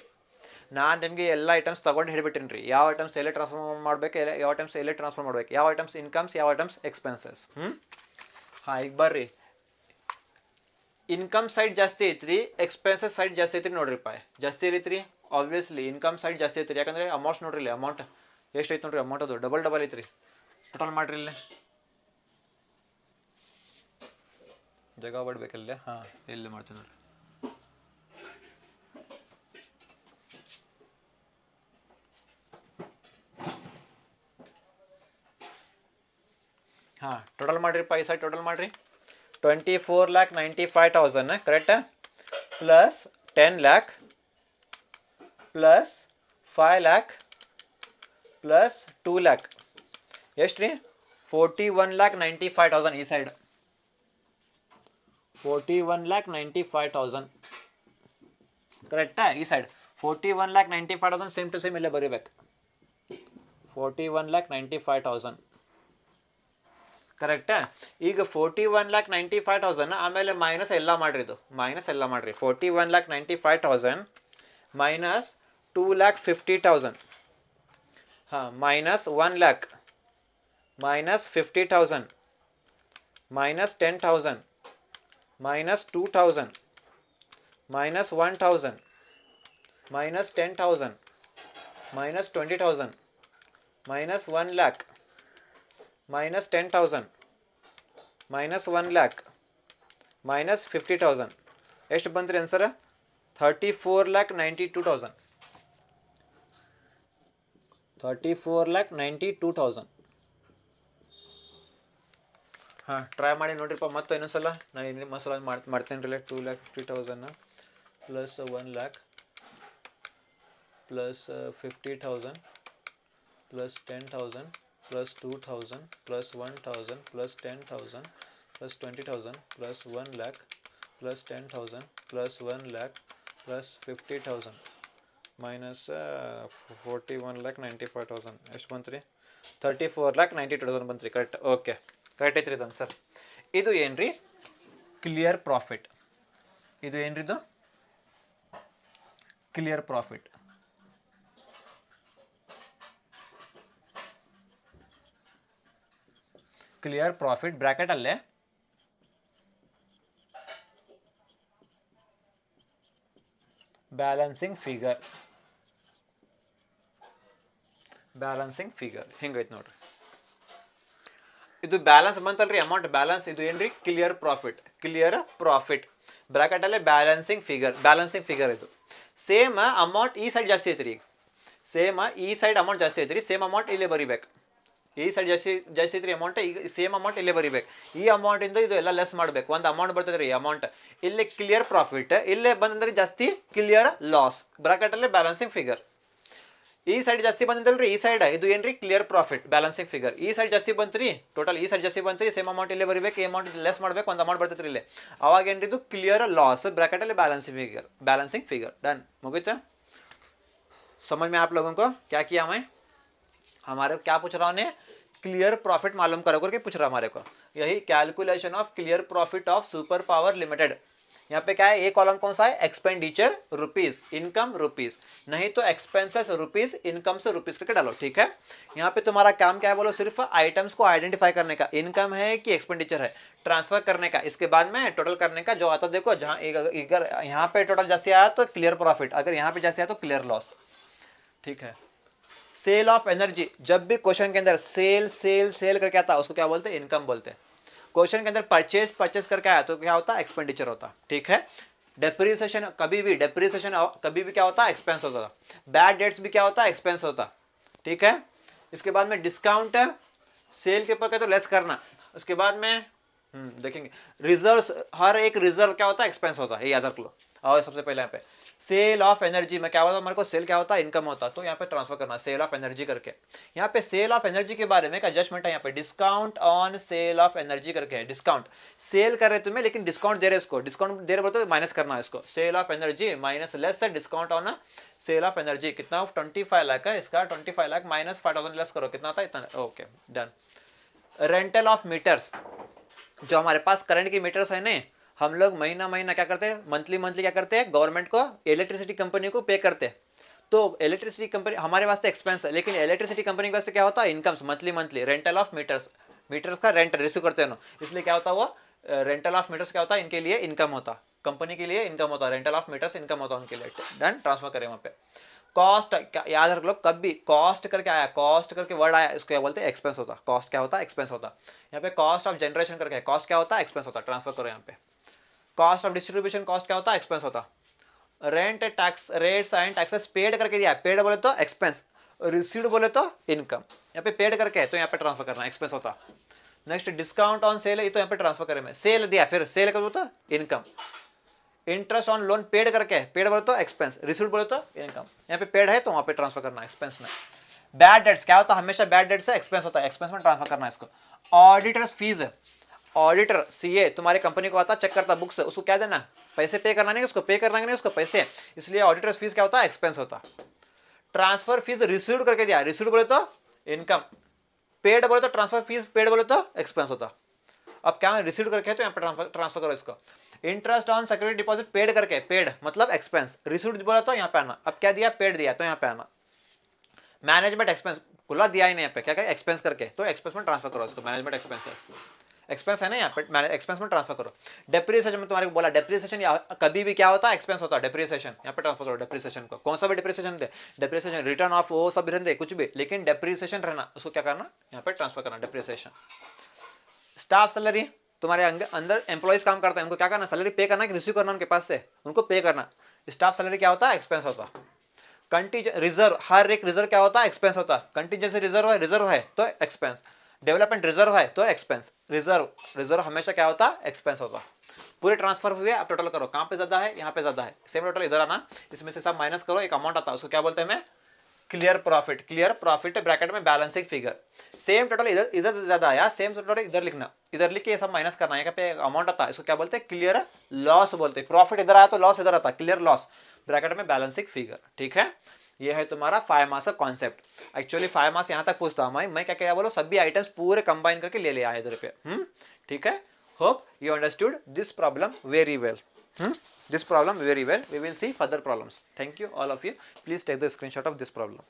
ನಾನು ನಿಮಗೆ ಎಲ್ಲ ಐಟಮ್ಸ್ ತೊಗೊಂಡು ಹೇಳ್ಬಿಟ್ಟಿನಿ ರೀ. ಯಾವ ಐಟಮ್ಸ್ ಎಲ್ಲೇ ಟ್ರಾನ್ಸ್ಫರ್ ಮಾಡಬೇಕು, ಯಾವ ಐಟಮ್ಸ್ ಎಲ್ಲೇ ಟ್ರಾನ್ಸ್ಫರ್ ಮಾಡಬೇಕು, ಯಾವ ಐಟಮ್ಸ್ ಇನ್ಕಮ್ಸ್, ಯಾವ ಐಟಮ್ಸ್ ಎಕ್ಸ್ಪೆನ್ಸಸ್. ಹಾಂ, ಈಗ ಬರ್ರಿ. ಇನ್ಕಮ್ ಸೈಡ್ ಜಾಸ್ತಿ ಐತ್ರಿ, ಎಕ್ಸ್ಪೆನ್ಸಸ್ ಸೈಡ್ ಜಾಸ್ತಿ ಐತ್ರಿ. ನೋಡ್ರಿಪ್ಪ, ಜಾಸ್ತಿ ಐತ್ರಿ ಆಬ್ವಿಯಸ್ಲಿ. ಇನ್ಕಮ್ ಸೈಡ್ ಜಾಸ್ತಿ ಐತ್ರಿ, ಯಾಕಂದ್ರೆ ಅಮೌಂಟ್ಸ್ ನೋಡ್ರಿ ಇಲ್ಲಿ. ಅಮೌಂಟ್ ಎಷ್ಟು ಐತೆ ನೋಡ್ರಿ, ಅಮೌಂಟ್ ಅದು ಡಬಲ್ ಐತ್ರಿ. ಟೋಟಲ್ ಮಾಡ್ರಿ ಇಲ್ಲಿ, ಜಾಗ ಬಿಡ್ಬೇಕಲ್ಲೇ. ಹಾಂ, ಇಲ್ಲಿ ಮಾಡ್ತೀನಿ ನೋಡ್ರಿ. ಹಾಂ, ಟೋಟಲ್ ಮಾಡಿರಿಪ್ಪ. ಈ ಸೈಡ್ ಟೋಟಲ್ ಮಾಡಿರಿ. 24,95,000 ಕರೆಕ್ಟಾ? Plus 10 lakh plus 5 lakh plus 2 lakh. ಎಷ್ಟು ರೀ? 41,95,000 ಈ ಸೈಡ್. 41,95,000 ಕರೆಕ್ಟಾ? ಈ ಸೈಡ್ 41,95,000 ಸೇಮ್ ಟು ಸೇಮ್ ಇಲ್ಲೇ ಬರೀಬೇಕು. 41,95,000 ಕರೆಕ್ಟಾ? ಈಗ 41,95,000 ಆಮೇಲೆ ಮೈನಸ್ ಎಲ್ಲ ಮಾಡ್ರಿ. ಇದು ಮೈನಸ್ ಎಲ್ಲ ಮಾಡ್ರಿ. 41,95,000 ಮೈನಸ್ 2,50,000. हाँ, -1 लाख, -50,000, -10,000, -2,000, -1,000, -10,000, -20,000, -1 लाख, -10,000, -1 लाख, -50,000. ಎಷ್ಟು ಬಂತ್ರಿ ಆನ್ಸರ್? 34,92,000. 34,92,000. ಹಾಂ, ಟ್ರೈ ಮಾಡಿ ನೋಡ್ರಿಪ್ಪ ಮತ್ತೆ ಇನ್ನೊಂದ್ಸಲ. ನಾನು ಇನ್ನೂ ಮಸಾಲ ಮಾಡ್ತೇನೆ ರೀ. 2,50,000 plus 1 lac plus 50,000 plus 10,000 plus 2,000 plus 1,000 plus 10,000 plus 20,000 plus 1 lac plus 10,000 plus 1 lac plus 50,000 minus 41,95,000. ಎಷ್ಟು ಬಂತು ರೀ? 34,92,000 ಬಂತು ರೀ. ಕರೆಕ್ಟ್. ಓಕೆ, ಕರೆಕ್ಟ್ ಐತ್ರಿ ಇದು ಸರ್. ಇದು ಏನ್ರಿ? Clear profit. ಇದು ಏನ್ರಿ? ಇದು clear profit. Clear profit bracket ಅಲ್ಲೇ ಬ್ಯಾಲೆನ್ಸಿಂಗ್ ಫಿಗರ್. ಬ್ಯಾಲೆನ್ಸಿಂಗ್ ಫಿಗರ್ ಹಿಂಗೈತೆ ನೋಡ್ರಿ. ಇದು ಬ್ಯಾಲೆನ್ಸ್ ಬಂತಲ್ರಿ, ಅಮೌಂಟ್ ಬ್ಯಾಲೆನ್ಸ್. ಇದು ಏನ್ರಿ? Clear profit. Clear profit bracket ಅಲ್ಲೇ ಬ್ಯಾಲೆನ್ಸಿಂಗ್ ಫಿಗರ್. ಬ್ಯಾಲೆನ್ಸಿಂಗ್ ಫಿಗರ್ ಇದು. ಸೇಮ್ ಅಮೌಂಟ್ ಈ ಸೈಡ್ ಜಾಸ್ತಿ ಐತ್ರಿ. ಈಗ ಸೇಮ್ ಈ ಸೈಡ್ ಅಮೌಂಟ್ ಜಾಸ್ತಿ ಐತ್ರಿ. ಸೇಮ್ ಅಮೌಂಟ್ ಇಲ್ಲೇ ಬರಿಬೇಕು. ಈ ಸೈಡ್ ಜಾಸ್ತಿ ಐತ್ರಿ ಅಮೌಂಟ್. ಈಗ ಸೇಮ್ ಅಮೌಂಟ್ ಇಲ್ಲೇ ಬರಿಬೇಕು. ಈ ಅಮೌಂಟಿಂದ ಇದು ಎಲ್ಲ ಲೆಸ್ ಮಾಡಬೇಕು. ಒಂದು ಅಮೌಂಟ್ ಬರ್ತದೆ ರೀ ಅಮೌಂಟ್. ಇಲ್ಲೇ ಕ್ಲಿಯರ್ ಪ್ರಾಫಿಟ್, ಇಲ್ಲೇ ಬಂದ್ರೆ ಜಾಸ್ತಿ ಕ್ಲಿಯರ್ ಲಾಸ್. ಬ್ರಾಕೆಟ್ ಅಲ್ಲೇ ಬ್ಯಾಲೆನ್ಸಿಂಗ್ ಫಿಗರ್. ಈ ಸೈಡ್ ಜಾಸ್ತಿ ಬಂದಿದ್ದಲ್ರಿ, ಈ ಸೈಡ್ ಇದು ಏನ್ರಿ? Clear profit balancing figure. ಈ ಸೈಡ್ ಜಾಸ್ತಿ ಬಂತ್ರಿ, ಟೋಟಲ್ ಈ ಸೈಡ್ ಜಾಸ್ತಿ ಬಂತ್ರಿ. ಸೇಮ್ ಅಮೌಂಟ್ ಇಲ್ಲೇ ಬರಿಬೇಕು, ಈ ಅಮೌಂಟ್ ಲೆಸ್ ಮಾಡ್ಬೇಕು, ಒಂದು ಅಮೌಂಟ್ ಬರ್ತೈತ್ರಿ ಇಲ್ಲೇ. ಅವಾಗ ಏನ್ರಿ? ಇದು ಕ್ಲಿಯರ್ ಲಾಸ್. ब्रैकेट अले balancing figure. Balancing figure done. मुझे समझ में आप लोगों को क्या किया मैं? हमारे को क्या पूछ रहा हूँ? क्लियर प्रॉफिट मालूम करो करके पूछ रहा हमारे को. यही calculation of clear profit of super power limited. यहाँ पे क्या है? ए कॉलम कौन सा है? एक्सपेंडिचर रुपीज, इनकम रुपीज, नहीं तो एक्सपेंसेस रुपीज, इनकम से रुपीज करके डालो. ठीक है. यहाँ पे तुम्हारा काम क्या है बोलो? सिर्फ आइटम्स को आइडेंटिफाई करने का, इनकम है कि एक्सपेंडिचर है, ट्रांसफर करने का. इसके बाद में टोटल करने का. जो आता देखो, जहाँ अगर यहाँ पे टोटल जास्ती आया तो क्लियर प्रॉफिट, अगर यहाँ पे जास्ती आया तो क्लियर लॉस. ठीक है. Sale of energy. जब भी क्वेश्चन के अंदर सेल सेल सेल करके आता है उसको क्या बोलते हैं? इनकम बोलते हैं. क्वेश्चन के अंदर परचेज परचेज करके आया तो क्या होता है? एक्सपेंडिचर होता. ठीक है. डेप्रिसिएशन कभी भी, डेप्रिसिएशन कभी भी क्या होता है? एक्सपेंस होता. बैड डेट्स भी क्या होता है? एक्सपेंस होता. ठीक है. इसके बाद में डिस्काउंट सेल के ऊपर क्या तो लेस करना. उसके बाद में देखेंगे रिजर्व. हर एक रिजर्व क्या होता है? एक्सपेंस होता है. ये याद रख लो. और सबसे पहले यहाँ पे सेल ऑफ एनर्जी में क्या होता है हमारे को? सेल क्या होता है? इनकम होता. तो यहाँ पे ट्रांसफर करना सेल ऑफ एनर्जी करके. यहाँ पे सेल ऑफ एनर्जी के बारे में का एडजस्टमेंट है. यहाँ पे discount on sale of energy करके है. डिस्काउंट सेल कर रहे तुम्हें, लेकिन डिस्काउंट दे रहे इसको. डिस्काउंट दे रहे बोलते माइनस करना है इसको. Sale of energy minus less discount on sale of energy. कितना? 25 लाख है इसका. 25 लाख माइनस 5,000 लेस करो. कितना होता है? इतना. Okay done. Rental of meters. जो हमारे पास करंट की मीटर्स है ना, हम लोग महीना महीना क्या करते हैं? मंथली मंथली क्या करते हैं? गवर्नमेंट को, इलेक्ट्रिसिटी कंपनी को पे करते हैं. तो इलेक्ट्रिसिटी कंपनी हमारे वास्ते एक्सपेंस है, लेकिन इलेक्ट्रिसिटी कंपनी के वास्ते क्या होता है? Incomes. Monthly monthly rental of meters. Meters का रेंट रिसीव करते हैं ना, इसलिए क्या होता है? वो रेंटल ऑफ मीटर्स क्या होता है? इनके लिए इनकम होता. कंपनी के लिए इनकम होता. रेंटल ऑफ मीटर्स इनकम होता उनके लिए. डन. ट्रांसफर करें वहाँ पे. कॉस्ट याद रख लो. कभी कॉस्ट करके आया, कॉस्ट करके वर्ड आया, इसको क्या बोलते हैं? एक्सपेंस होता. कॉस्ट क्या होता है? एक्सपेंस होता. यहाँ पे कॉस्ट ऑफ जनरेशन करके, कॉस्ट क्या होता है? एक्सपेंस होता. ट्रांसफर करो यहाँ पे. कॉस्ट ऑफ डिस्ट्रीब्यूशन, कॉस्ट क्या होता है? एक्सपेंस होता. Rent tax rates and taxes paid करके दिया. पेड बोले तो एक्सपेंस, रिसीव्ड बोले तो इनकम. यहाँ पे पेड करके है तो यहाँ पे ट्रांसफर करना, एक्सपेंस होता. नेक्स्ट डिस्काउंट ऑन सेल, ये तो यहाँ पे ट्रांसफर करें. मैं सेल दिया, फिर सेल कर तो income. Interest on loan paid करके, पेड बोले तो एक्सपेंस, रिसीव्ड बोले तो इनकम. यहाँ पे पेड है तो वहाँ पे ट्रांसफर करना एक्सपेंस में. बैड डेट्स क्या होता है? हमेशा बैड डेट्स से एक्सपेंस होता है. एक्सपेंस में ट्रांसफर करना है इसको. Auditors fees. ऑडिटर सीए तुम्हारी कंपनी को आता, चेक करता बुक्स, उसको क्या देना? पैसे पे करना नहीं उसको, पे करना नहीं उसको पैसे, इसलिए ऑडिटर्स फीस क्या होता है? एक्सपेंस होता. ट्रांसफर फीस रिसीव्ड करके दिया. रिसीव्ड बोले तो इनकम. पेड बोले तो ट्रांसफर फीस, पेड बोले तो एक्सपेंस होता. अब क्या रिसीव्ड करके है तो यहाँ पे ट्रांसफर करो इसको. Interest on security deposit paid करके, पेड मतलब एक्सपेंस. रिसीव्ड बोला तो यहाँ पे आना. अब क्या दिया? पेड दिया तो यहाँ पे आना. मैनेजमेंट एक्सपेंस खुला दिया ही नहीं यहाँ पे, क्या क्या एक्सपेंस करके, तो एक्सपेंस में ट्रांसफर करो इसको, मैनेजमेंट एक्सपेंसेस, एक्सपेंस है ना यहाँ पे, एक्सपेंस में ट्रांसफर करो। डेप्रिसिएशन में तुम्हारे को बोला, डेप्रिसिएशन कभी भी क्या होता है, एक्सपेंस होता है, डेप्रिसिएशन यहाँ पे ट्रांसफर करो डेप्रिसिएशन को, कौन सा भी depreciation they, depreciation return of वो सब रहने दे कुछ भी, लेकिन डेप्रिसिएशन रहना, उसको क्या करना यहाँ पे ट्रांसफर करना, डेप्रिसिएशन। स्टाफ सैलरी, तुम्हारे अंदर एम्प्लॉइज काम करते हैं, उनको क्या करना, सैलरी पे करना कि रिसीव करना उनके पास से, उनको पे करना। स्टाफ सैलरी क्या होता है, एक्सपेंस होता है। कंटीजेंट रिजर्व, हर एक रिजर्व क्या होता है, एक्सपेंस होता है। कंटीजेंसी रिजर्व है तो एक्सपेंस, डेवलपमेंट रिजर्व है तो एक्सपेंस, रिजर्व हमेशा क्या होता है, एक्सपेंस होता है। पूरे ट्रांसफर हुए, आप टोटल करो, कहाँ पे ज्यादा है, यहाँ पे ज्यादा है, सेम टोटल इधर आना, इसमें से सब माइनस करो, एक अमाउंट आता है, उसको क्या बोलते हैं मैं, क्लियर प्रॉफिट ब्रैकेट में बैलेंसिंग फिगर। सेम टोटल इधर इधर ज्यादा आया, सेम टोटल इधर लिखना, इधर लिख के ये सब माइनस करना, यहाँ पे अमाउंट आता है, इसको क्या बोलते हैं, क्लियर लॉस बोलते हैं। प्रॉफिट इधर आया तो लॉस इधर आता है, क्लियर लॉस ब्रैकेट में बैलेंसिंग फिगर। ठीक है, ये है तुम्हारा 5 मार्क्स का कॉन्सेप्ट। एक्चुअली 5 मार्क्स यहाँ तक पूछता हूँ मैं क्या क्या बोलो, सभी आइटम्स पूरे कंबाइन करके ले ले आए इधर पे। ठीक है, hope you understood this problem very well. This problem very well. We will see further problems. Thank you all of you. Please take the screenshot of this problem.